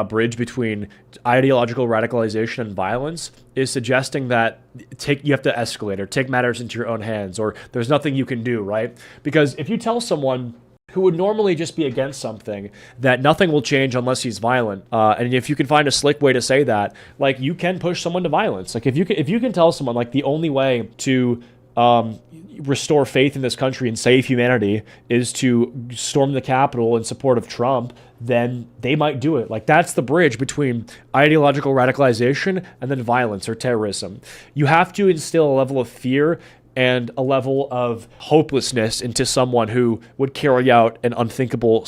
bridge between ideological radicalization and violence is suggesting that you have to escalate or take matters into your own hands, or there's nothing you can do, right? Because if you tell someone who would normally just be against something that nothing will change unless he's violent, and if you can find a slick way to say that, like, you can push someone to violence. Like, if you can tell someone, like, the only way to restore faith in this country and save humanity is to storm the Capitol in support of Trump, then they might do it. Like, that's the bridge between ideological radicalization and then violence or terrorism. You have to instill a level of fear and a level of hopelessness into someone who would carry out an unthinkable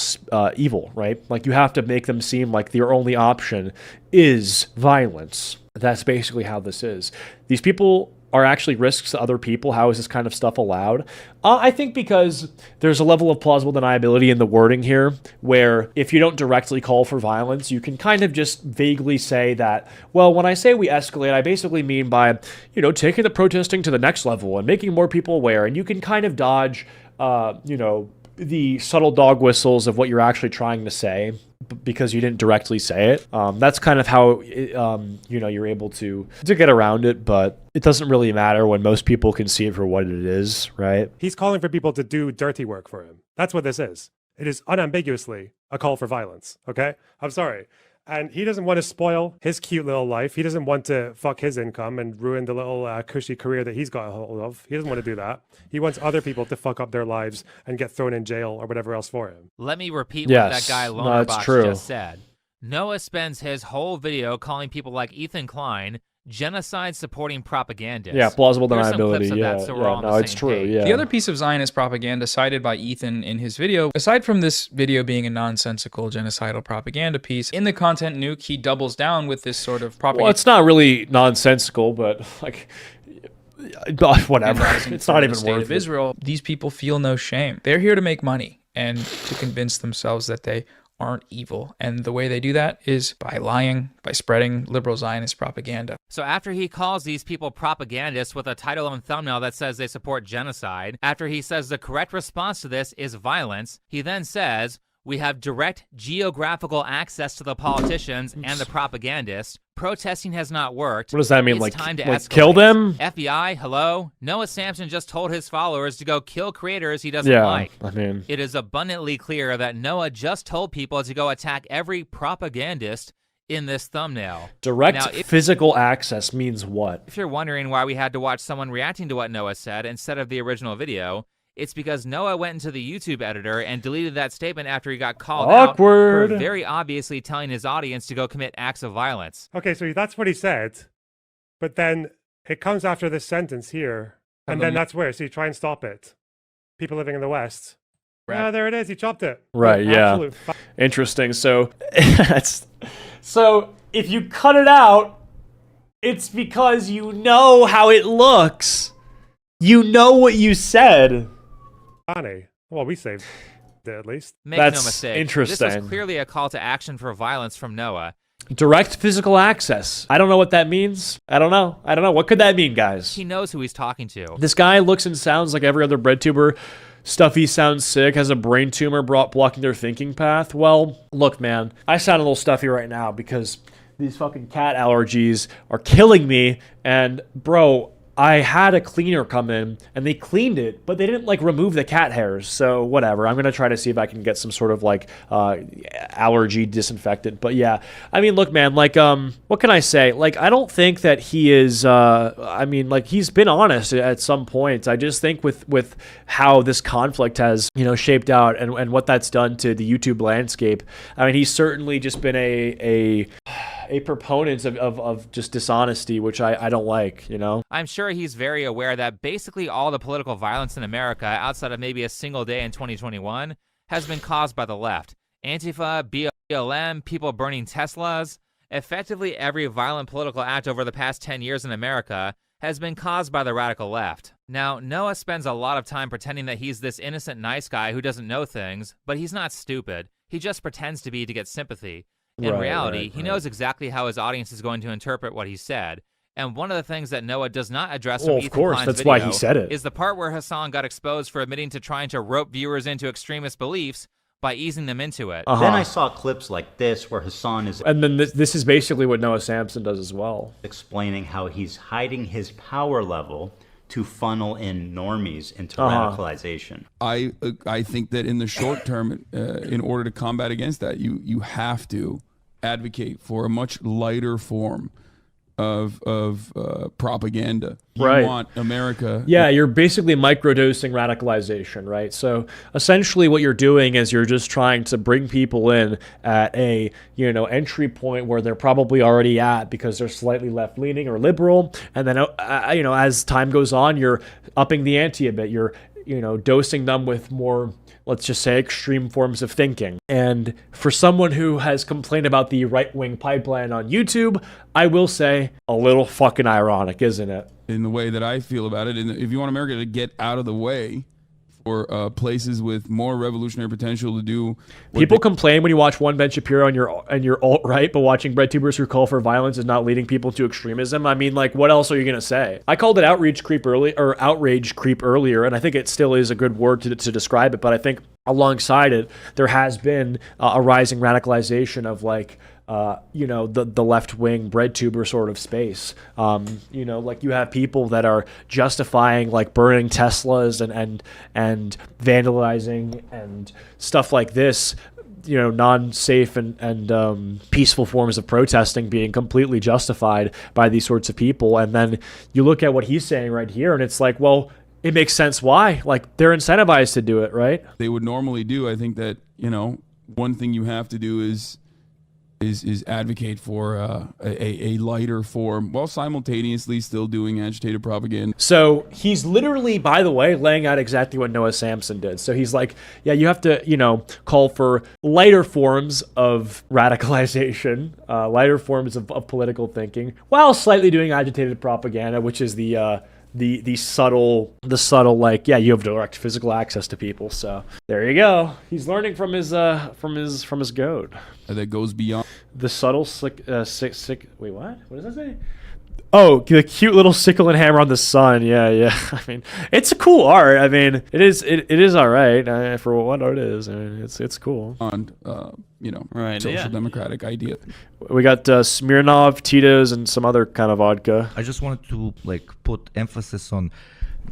evil, right? Like, you have to make them seem like their only option is violence. That's basically how this is. These people are actually risks to other people? How is this kind of stuff allowed? I think because there's a level of plausible deniability in the wording here, where if you don't directly call for violence, you can kind of just vaguely say that, well, when I say we escalate, I basically mean by, taking the protesting to the next level and making more people aware. And you can kind of dodge, the subtle dog whistles of what you're actually trying to say because you didn't directly say it. That's kind of how, you're able to get around it, but it doesn't really matter when most people can see it for what it is, right? He's calling for people to do dirty work for him. That's what this is. It is unambiguously a call for violence, okay? I'm sorry. And he doesn't want to spoil his cute little life. He doesn't want to fuck his income and ruin the little cushy career that he's got a hold of. He doesn't want to do that. He wants other people to fuck up their lives and get thrown in jail or whatever else for him. Let me repeat what that guy Lonerbox just said. Noah spends his whole video calling people like Ethan Klein genocide-supporting propagandists. Yeah, plausible There's some clips deniability. of Yeah, that, so we're all on the it's same true. page. Yeah. The other piece of Zionist propaganda cited by Ethan in his video, aside from this video being a nonsensical genocidal propaganda piece, in the content nuke, he doubles down with this sort of propaganda. Well, it's not really nonsensical, but whatever. It's not even state worth of it. Israel. These people feel no shame. They're here to make money and to convince themselves that they aren't evil. And the way they do that is by lying, by spreading liberal Zionist propaganda. So after he calls these people propagandists with a title and thumbnail that says they support genocide, after he says the correct response to this is violence, he then says, we have direct geographical access to the politicians and the propagandists. Protesting has not worked. What does that mean? It's Like time to kill escalate. them? FBI, hello? Noah Samsen just told his followers to go kill creators he doesn't Yeah, like. I mean, It is abundantly clear that Noah just told people to go attack every propagandist in this thumbnail. direct Now, physical access means what? if you're wondering why we had to watch someone reacting to what Noah said instead of the original video, it's because Noah went into the YouTube editor and deleted that statement after he got called out Awkward. for very obviously telling his audience to go commit acts of violence. Okay, so that's what he said. But then it comes after this sentence here. And then that's where. So you try and stop it. People living in the West. Right. There it is. He chopped it. Right, yeah. Absolute Interesting. So, so if you cut it out, it's because you know how it looks. You know what you said. funny. Well, we saved it at least. Make no That's mistake. interesting. This was clearly a call to action for violence from Noah. Direct physical access. I don't know what that means. I don't know. What could that mean, guys? He knows who he's talking to. This guy looks and sounds like every other breadtuber. Stuffy sounds sick, has a brain tumor blocking their thinking path. Well, look, man, I sound a little stuffy right now because these fucking cat allergies are killing me. And bro, I had a cleaner come in and they cleaned it, but they didn't remove the cat hairs. So whatever. I'm going to try to see if I can get some sort of allergy disinfectant. But yeah, I mean, look, man, what can I say? I don't think that he is, he's been honest at some points. I just think with how this conflict has, shaped out and what that's done to the YouTube landscape. I mean, he's certainly just been a proponent of just dishonesty, which I don't like, I'm sure he's very aware that basically all the political violence in America, outside of maybe a single day in 2021, has been caused by the left. Antifa, BLM, people burning Teslas. Effectively every violent political act over the past 10 years in America has been caused by the radical left. Now, Noah spends a lot of time pretending that he's this innocent nice guy who doesn't know things, but he's not stupid. He just pretends to be to get sympathy. In reality, he knows exactly how his audience is going to interpret what he said. And one of the things that Noah does not address from Well, of Ethan course, Klein's that's video why he said it. is the part where Hassan got exposed for admitting to trying to rope viewers into extremist beliefs by easing them into it. Then I saw clips like this where Hassan is And then this is basically what Noah Samsen does as well. explaining how he's hiding his power level to funnel in normies into radicalization. I think that in the short term, in order to combat against that, you have to advocate for a much lighter form of propaganda. You Right. want America. Yeah, you're basically microdosing radicalization, right? So essentially what you're doing is you're just trying to bring people in at a, entry point where they're probably already at because they're slightly left-leaning or liberal. And then, as time goes on, you're upping the ante a bit. You're dosing them with more, let's just say, extreme forms of thinking. And for someone who has complained about the right-wing pipeline on YouTube, I will say a little fucking ironic, isn't it? In the way that I feel about it, and if you want America to get out of the way for places with more revolutionary potential to do. People complain when you watch one Ben Shapiro and you're alt-right, but watching breadtubers who call for violence is not leading people to extremism. I mean, like, what else are you gonna say? I called it outrage creep earlier, and I think it still is a good word to describe it. But I think alongside it, there has been a rising radicalization of the left-wing breadtuber sort of space. Like you have people that are justifying like burning Teslas and vandalizing and stuff like this, non-safe and peaceful forms of protesting being completely justified by these sorts of people. And then you look at what he's saying right here, and it's like, well, it makes sense why. Like, they're incentivized to do it, right? They would normally do. I think that, one thing you have to do is advocate for a lighter form while simultaneously still doing agitated propaganda. So he's literally, by the way, laying out exactly what Noah Samsen did. So he's like, yeah, you have to, call for lighter forms of radicalization, lighter forms of political thinking, while slightly doing agitated propaganda, which is the subtle, like, yeah, you have direct physical access to people. So there you go. He's learning from his goat. That goes beyond the subtle sick. Wait, what? What does that say? Oh, the cute little sickle and hammer on the sun. Yeah. I mean, it's a cool art. I mean, it is all right for what art it is. I mean, it's cool. Right, social democratic idea. We got Smirnoff, Tito's, and some other kind of vodka. I just wanted to put emphasis on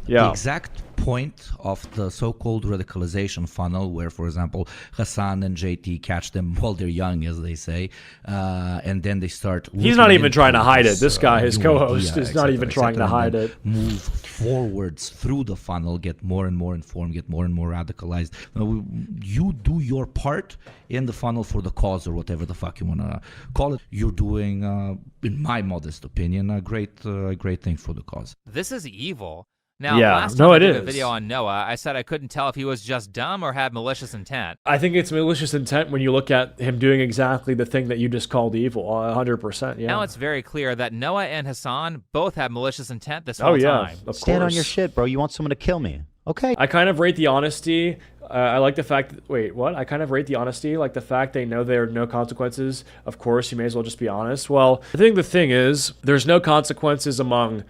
the exact point of the so-called radicalization funnel, where, for example, Hassan and JT catch them while they're young, as they say, and then they start. He's not even trying to hide it. This guy, his co-host, is not even trying to hide it. Move forwards through the funnel, get more and more informed, get more and more radicalized. You do your part in the funnel for the cause, or whatever the fuck you want to call it. You're doing, in my modest opinion, a great thing for the cause. This is evil. Now, last time I did a video on Noah, I said I couldn't tell if he was just dumb or had malicious intent. I think it's malicious intent when you look at him doing exactly the thing that you just called evil, 100%. Yeah. Now it's very clear that Noah and Hassan both have malicious intent this whole time. Of Stand course. on your shit, bro. You want someone to kill me. Okay. I kind of rate the honesty. I like the fact that, wait, what? I kind of rate the honesty, like the fact they know there are no consequences. Of course, you may as well just be honest. Well, I think the thing is, there's no consequences among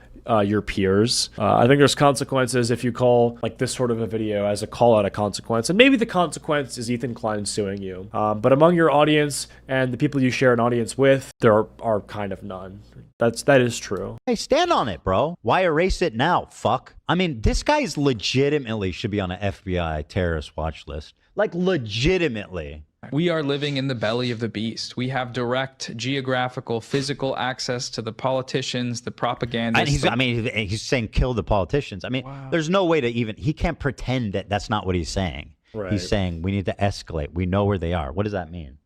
your peers. I think there's consequences if you call like this sort of a video as a call out a consequence, and maybe the consequence is Ethan Klein suing you. But among your audience and the people you share an audience with, there are kind of none. That is true. Hey, stand on it, bro. Why erase it now? Fuck. I mean, this guy's legitimately should be on an FBI terrorist watch list. Like, legitimately. We are living in the belly of the beast. We have direct geographical, physical access to the politicians, the propagandists. And he's saying kill the politicians. I mean, there's no way to even, he can't pretend that that's not what he's saying. Right. He's saying we need to escalate. We know where they are. What does that mean?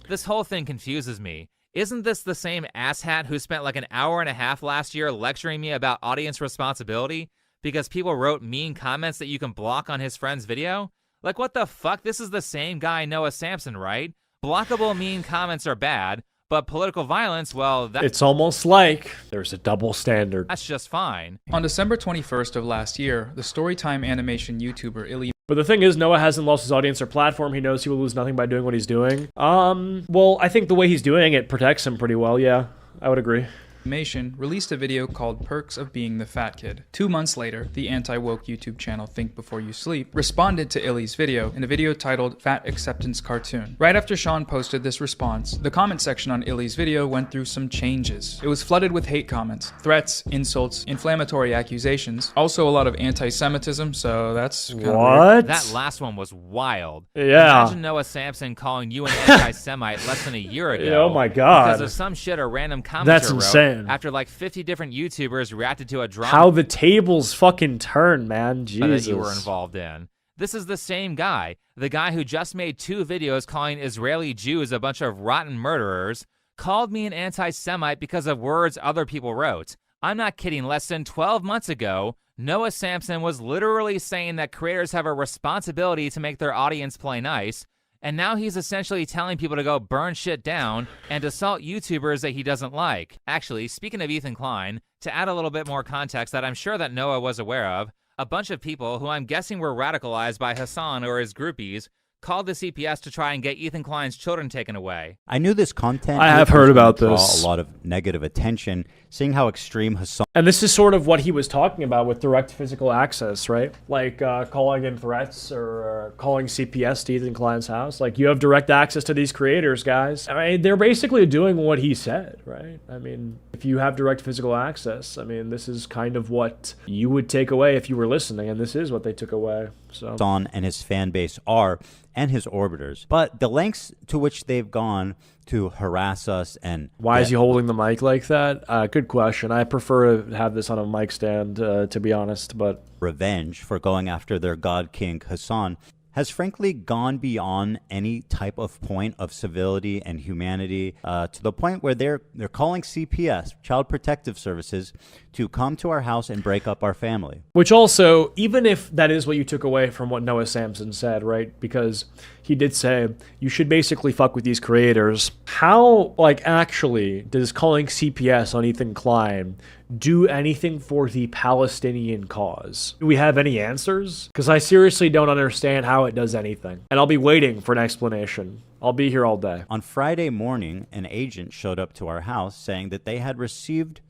This whole thing confuses me. Isn't this the same asshat who spent like an hour and a half last year lecturing me about audience responsibility because people wrote mean comments that you can block on his friend's video? Like, what the fuck? This is the same guy, Noah Samsen, right? Blockable mean comments are bad, but political violence, well, it's almost like there's a double standard. That's just fine. On December 21st of last year, the Storytime animation YouTuber Illy. But the thing is, Noah hasn't lost his audience or platform. He knows he will lose nothing by doing what he's doing. Well, I think the way he's doing it protects him pretty well. Yeah, I would agree. Released a video called Perks of Being the Fat Kid. 2 months later, the anti-woke YouTube channel Think Before You Sleep responded to Illy's video in a video titled Fat Acceptance Cartoon. Right after Sean posted this response, the comment section on Illy's video went through some changes. It was flooded with hate comments, threats, insults, inflammatory accusations, also a lot of anti-Semitism, so that's kind of weird. That last one was wild. Yeah. Imagine Noah Samsen calling you an anti-Semite less than a year ago. Oh my God. Because of some shit a random commenter That's wrote. insane. After like 50 different YouTubers reacted to a drama how the tables fucking turn, man. Jesus. that you were involved in. This is the same guy, the guy who just made 2 videos calling Israeli Jews a bunch of rotten murderers, called me an anti-Semite because of words other people wrote. I'm not kidding, less than 12 months ago, Noah Samsen was literally saying that creators have a responsibility to make their audience play nice, and now he's essentially telling people to go burn shit down and assault YouTubers that he doesn't like. Actually, speaking of Ethan Klein, to add a little bit more context that I'm sure that Noah was aware of, a bunch of people who I'm guessing were radicalized by Hassan or his groupies called the CPS to try and get Ethan Klein's children taken away. I knew this content. I have heard about draw this. A lot of negative attention, seeing how extreme Hassan. And this is sort of what he was talking about with direct physical access, right? Like calling in threats or calling CPS to Ethan Klein's house. Like, you have direct access to these creators, guys. I mean, they're basically doing what he said, right? I mean, if you have direct physical access, I mean, this is kind of what you would take away if you were listening, and this is what they took away. So Hassan and his fan base are, and his orbiters. But the lengths to which they've gone to harass us and... Why is he holding the mic like that? Good question. I prefer to have this on a mic stand, to be honest, but... Revenge for going after their god king, Hassan, has frankly gone beyond any type of point of civility and humanity, to the point where they're calling CPS, Child Protective Services, to come to our house and break up our family. Which also, even if that is what you took away from what Noah Samsen said, right? Because he did say, you should basically fuck with these creators. How, like, actually does calling CPS on Ethan Klein do anything for the Palestinian cause? Do we have any answers? Because I seriously don't understand how it does anything. And I'll be waiting for an explanation. I'll be here all day. On Friday morning, an agent showed up to our house saying that they had received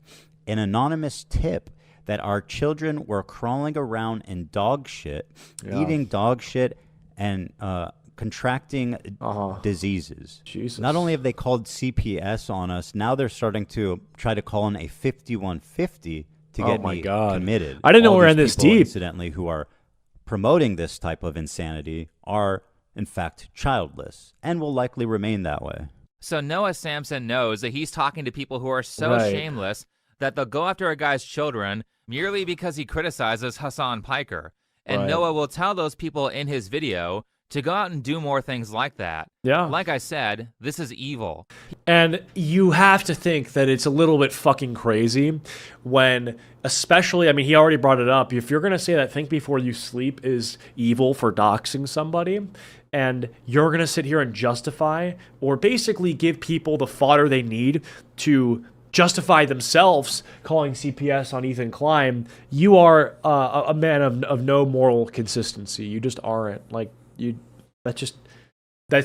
an anonymous tip that our children were crawling around in dog shit, eating dog shit, and contracting diseases. Jesus. Not only have they called CPS on us, now they're starting to try to call in a 5150 to get me committed. I didn't know All we were these in this people, deep. Incidentally, who are promoting this type of insanity are, in fact, childless and will likely remain that way. So Noah Samsen knows that he's talking to people who are so shameless that they'll go after a guy's children merely because he criticizes Hassan Piker. And Noah will tell those people in his video to go out and do more things like that. Yeah. Like I said, this is evil. And you have to think that it's a little bit fucking crazy when, especially, I mean, he already brought it up. If you're going to say that think before you sleep is evil for doxing somebody, and you're going to sit here and justify or basically give people the fodder they need to justify themselves calling CPS on Ethan Klein, you are a man of no moral consistency. You just aren't. Like, that's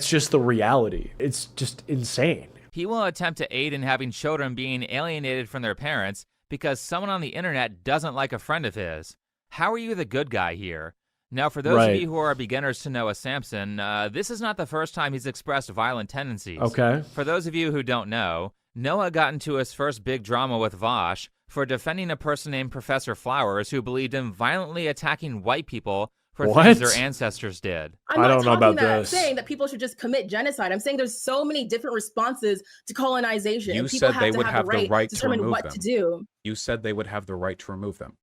just the reality. It's just insane. He will attempt to aid in having children being alienated from their parents because someone on the internet doesn't like a friend of his. How are you the good guy here? Now, for those of you who are beginners to Noah Samsen, this is not the first time he's expressed violent tendencies. Okay. For those of you who don't know, Noah got into his first big drama with Vosh for defending a person named Professor Flowers who believed in violently attacking white people for things their ancestors did. I'm not talking saying that people should just commit genocide. I'm saying there's so many different responses to colonization. You and people said they would have the right to to determine remove what them. to do. You said they would have the right to remove them.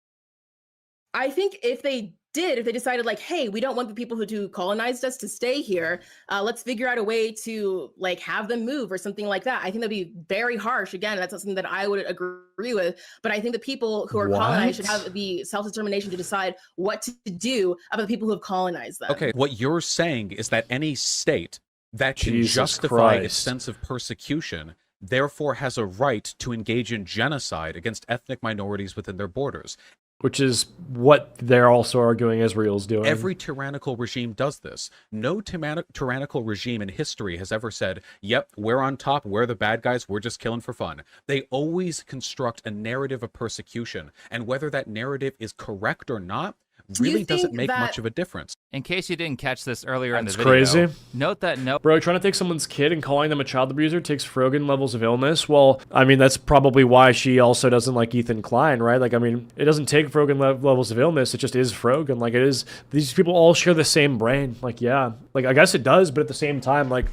I think if they decided like, hey, we don't want the people who colonized us to stay here, let's figure out a way to like have them move or something like that. I think that'd be very harsh. Again, that's not something that I would agree with, but I think the people who are colonized should have the self-determination to decide what to do about the people who have colonized them. Okay, what you're saying is that any state that can Jesus justify its Christ. sense of persecution therefore has a right to engage in genocide against ethnic minorities within their borders. Which is what they're also arguing Israel's doing. Every tyrannical regime does this. No tyrannical regime in history has ever said, yep, we're on top, we're the bad guys, we're just killing for fun. They always construct a narrative of persecution, and whether that narrative is correct or not really doesn't make much of a difference. In case you didn't catch this earlier in the That's video, crazy. note that Bro, trying to take someone's kid and calling them a child abuser takes Frogan levels of illness. Well, I mean, that's probably why she also doesn't like Ethan Klein, right? Like, I mean, it doesn't take Frogan levels of illness. It just is Frogan. Like, it is, these people all share the same brain. Like, yeah. Like, I guess it does, but at the same time, like,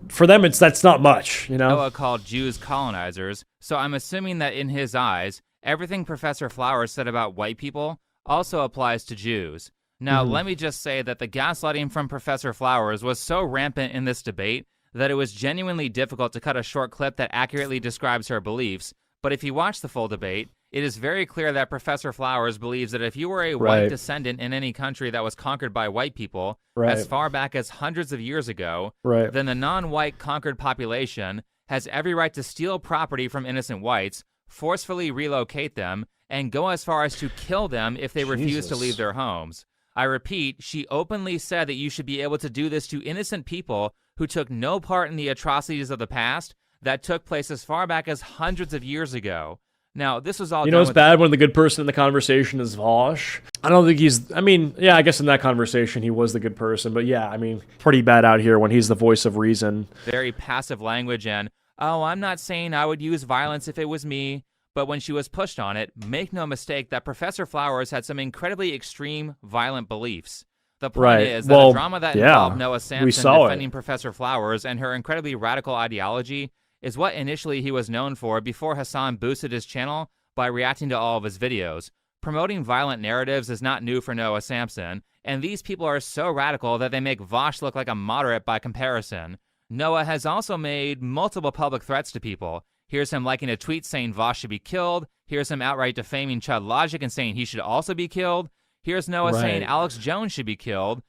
for them, that's not much, you know? Noah called Jews colonizers, so I'm assuming that in his eyes, everything Professor Flowers said about white people also applies to Jews. Now, let me just say that the gaslighting from Professor Flowers was so rampant in this debate that it was genuinely difficult to cut a short clip that accurately describes her beliefs, But if you watch the full debate, it is very clear that Professor Flowers believes that if you were a Right. white descendant in any country that was conquered by white people Right. as far back as hundreds of years ago, Right. then the non-white conquered population has every right to steal property from innocent whites, forcefully relocate them, and go as far as to kill them if they refuse to Jesus. leave their homes. I repeat, she openly said that you should be able to do this to innocent people who took no part in the atrocities of the past that took place as far back as hundreds of years ago. Now, this was all You know, done it's with bad when the good person in the conversation is Vosh. I don't think he's. I mean, yeah, I guess in that conversation he was the good person, but yeah, I mean, pretty bad out here when he's the voice of reason. very passive language and, oh, I'm not saying I would use violence if it was me. But when she was pushed on it, make no mistake that Professor Flowers had some incredibly extreme, violent beliefs. The point Right. is that Well, the drama that yeah, involved Noah we Samsen saw it. defending Professor Flowers and her incredibly radical ideology is what initially he was known for before Hassan boosted his channel by reacting to all of his videos. Promoting violent narratives is not new for Noah Samsen, and these people are so radical that they make Vosh look like a moderate by comparison. Noah has also made multiple public threats to people. Here's him liking a tweet saying Vosh should be killed. Here's him outright defaming Chud Logic and saying he should also be killed. Here's Noah saying Right. Alex Jones should be killed.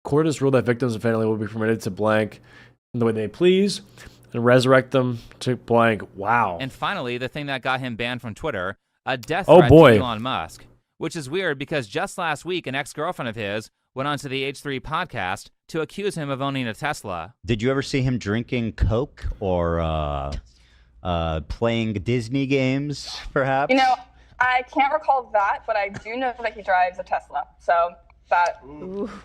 Court has ruled that victims of family will be permitted to blank in the way they please and resurrect them to blank. Wow. And finally, the thing that got him banned from Twitter, a death Oh, threat boy. to Elon Musk. Which is weird because just last week, an ex-girlfriend of his went onto the H3 podcast to accuse him of owning a Tesla. Did you ever see him drinking Coke or playing Disney games, perhaps? You know, I can't recall that, but I do know that he drives a Tesla. So that.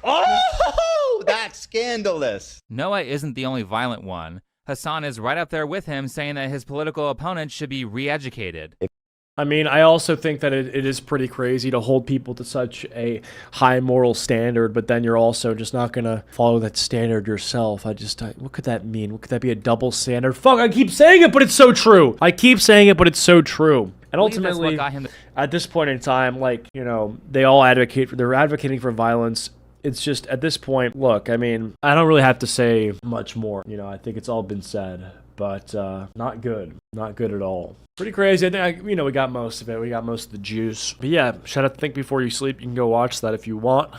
Oh, that's scandalous. Noah isn't the only violent one. Hassan is right up there with him, saying that his political opponents should be re-educated. I mean, I also think that it is pretty crazy to hold people to such a high moral standard, but then you're also just not going to follow that standard yourself. What could that mean? What could that be, a double standard? Fuck, I keep saying it, but it's so true. I keep saying it, but it's so true. And I believe that's what ultimately, got him at this point in time, like, you know, they're advocating for violence. It's just, at this point, look, I mean, I don't really have to say much more. You know, I think it's all been said, but not good. Not good at all. Pretty crazy. I think, we got most of it. We got most of the juice. But yeah, shout out to Think Before You Sleep. You can go watch that if you want.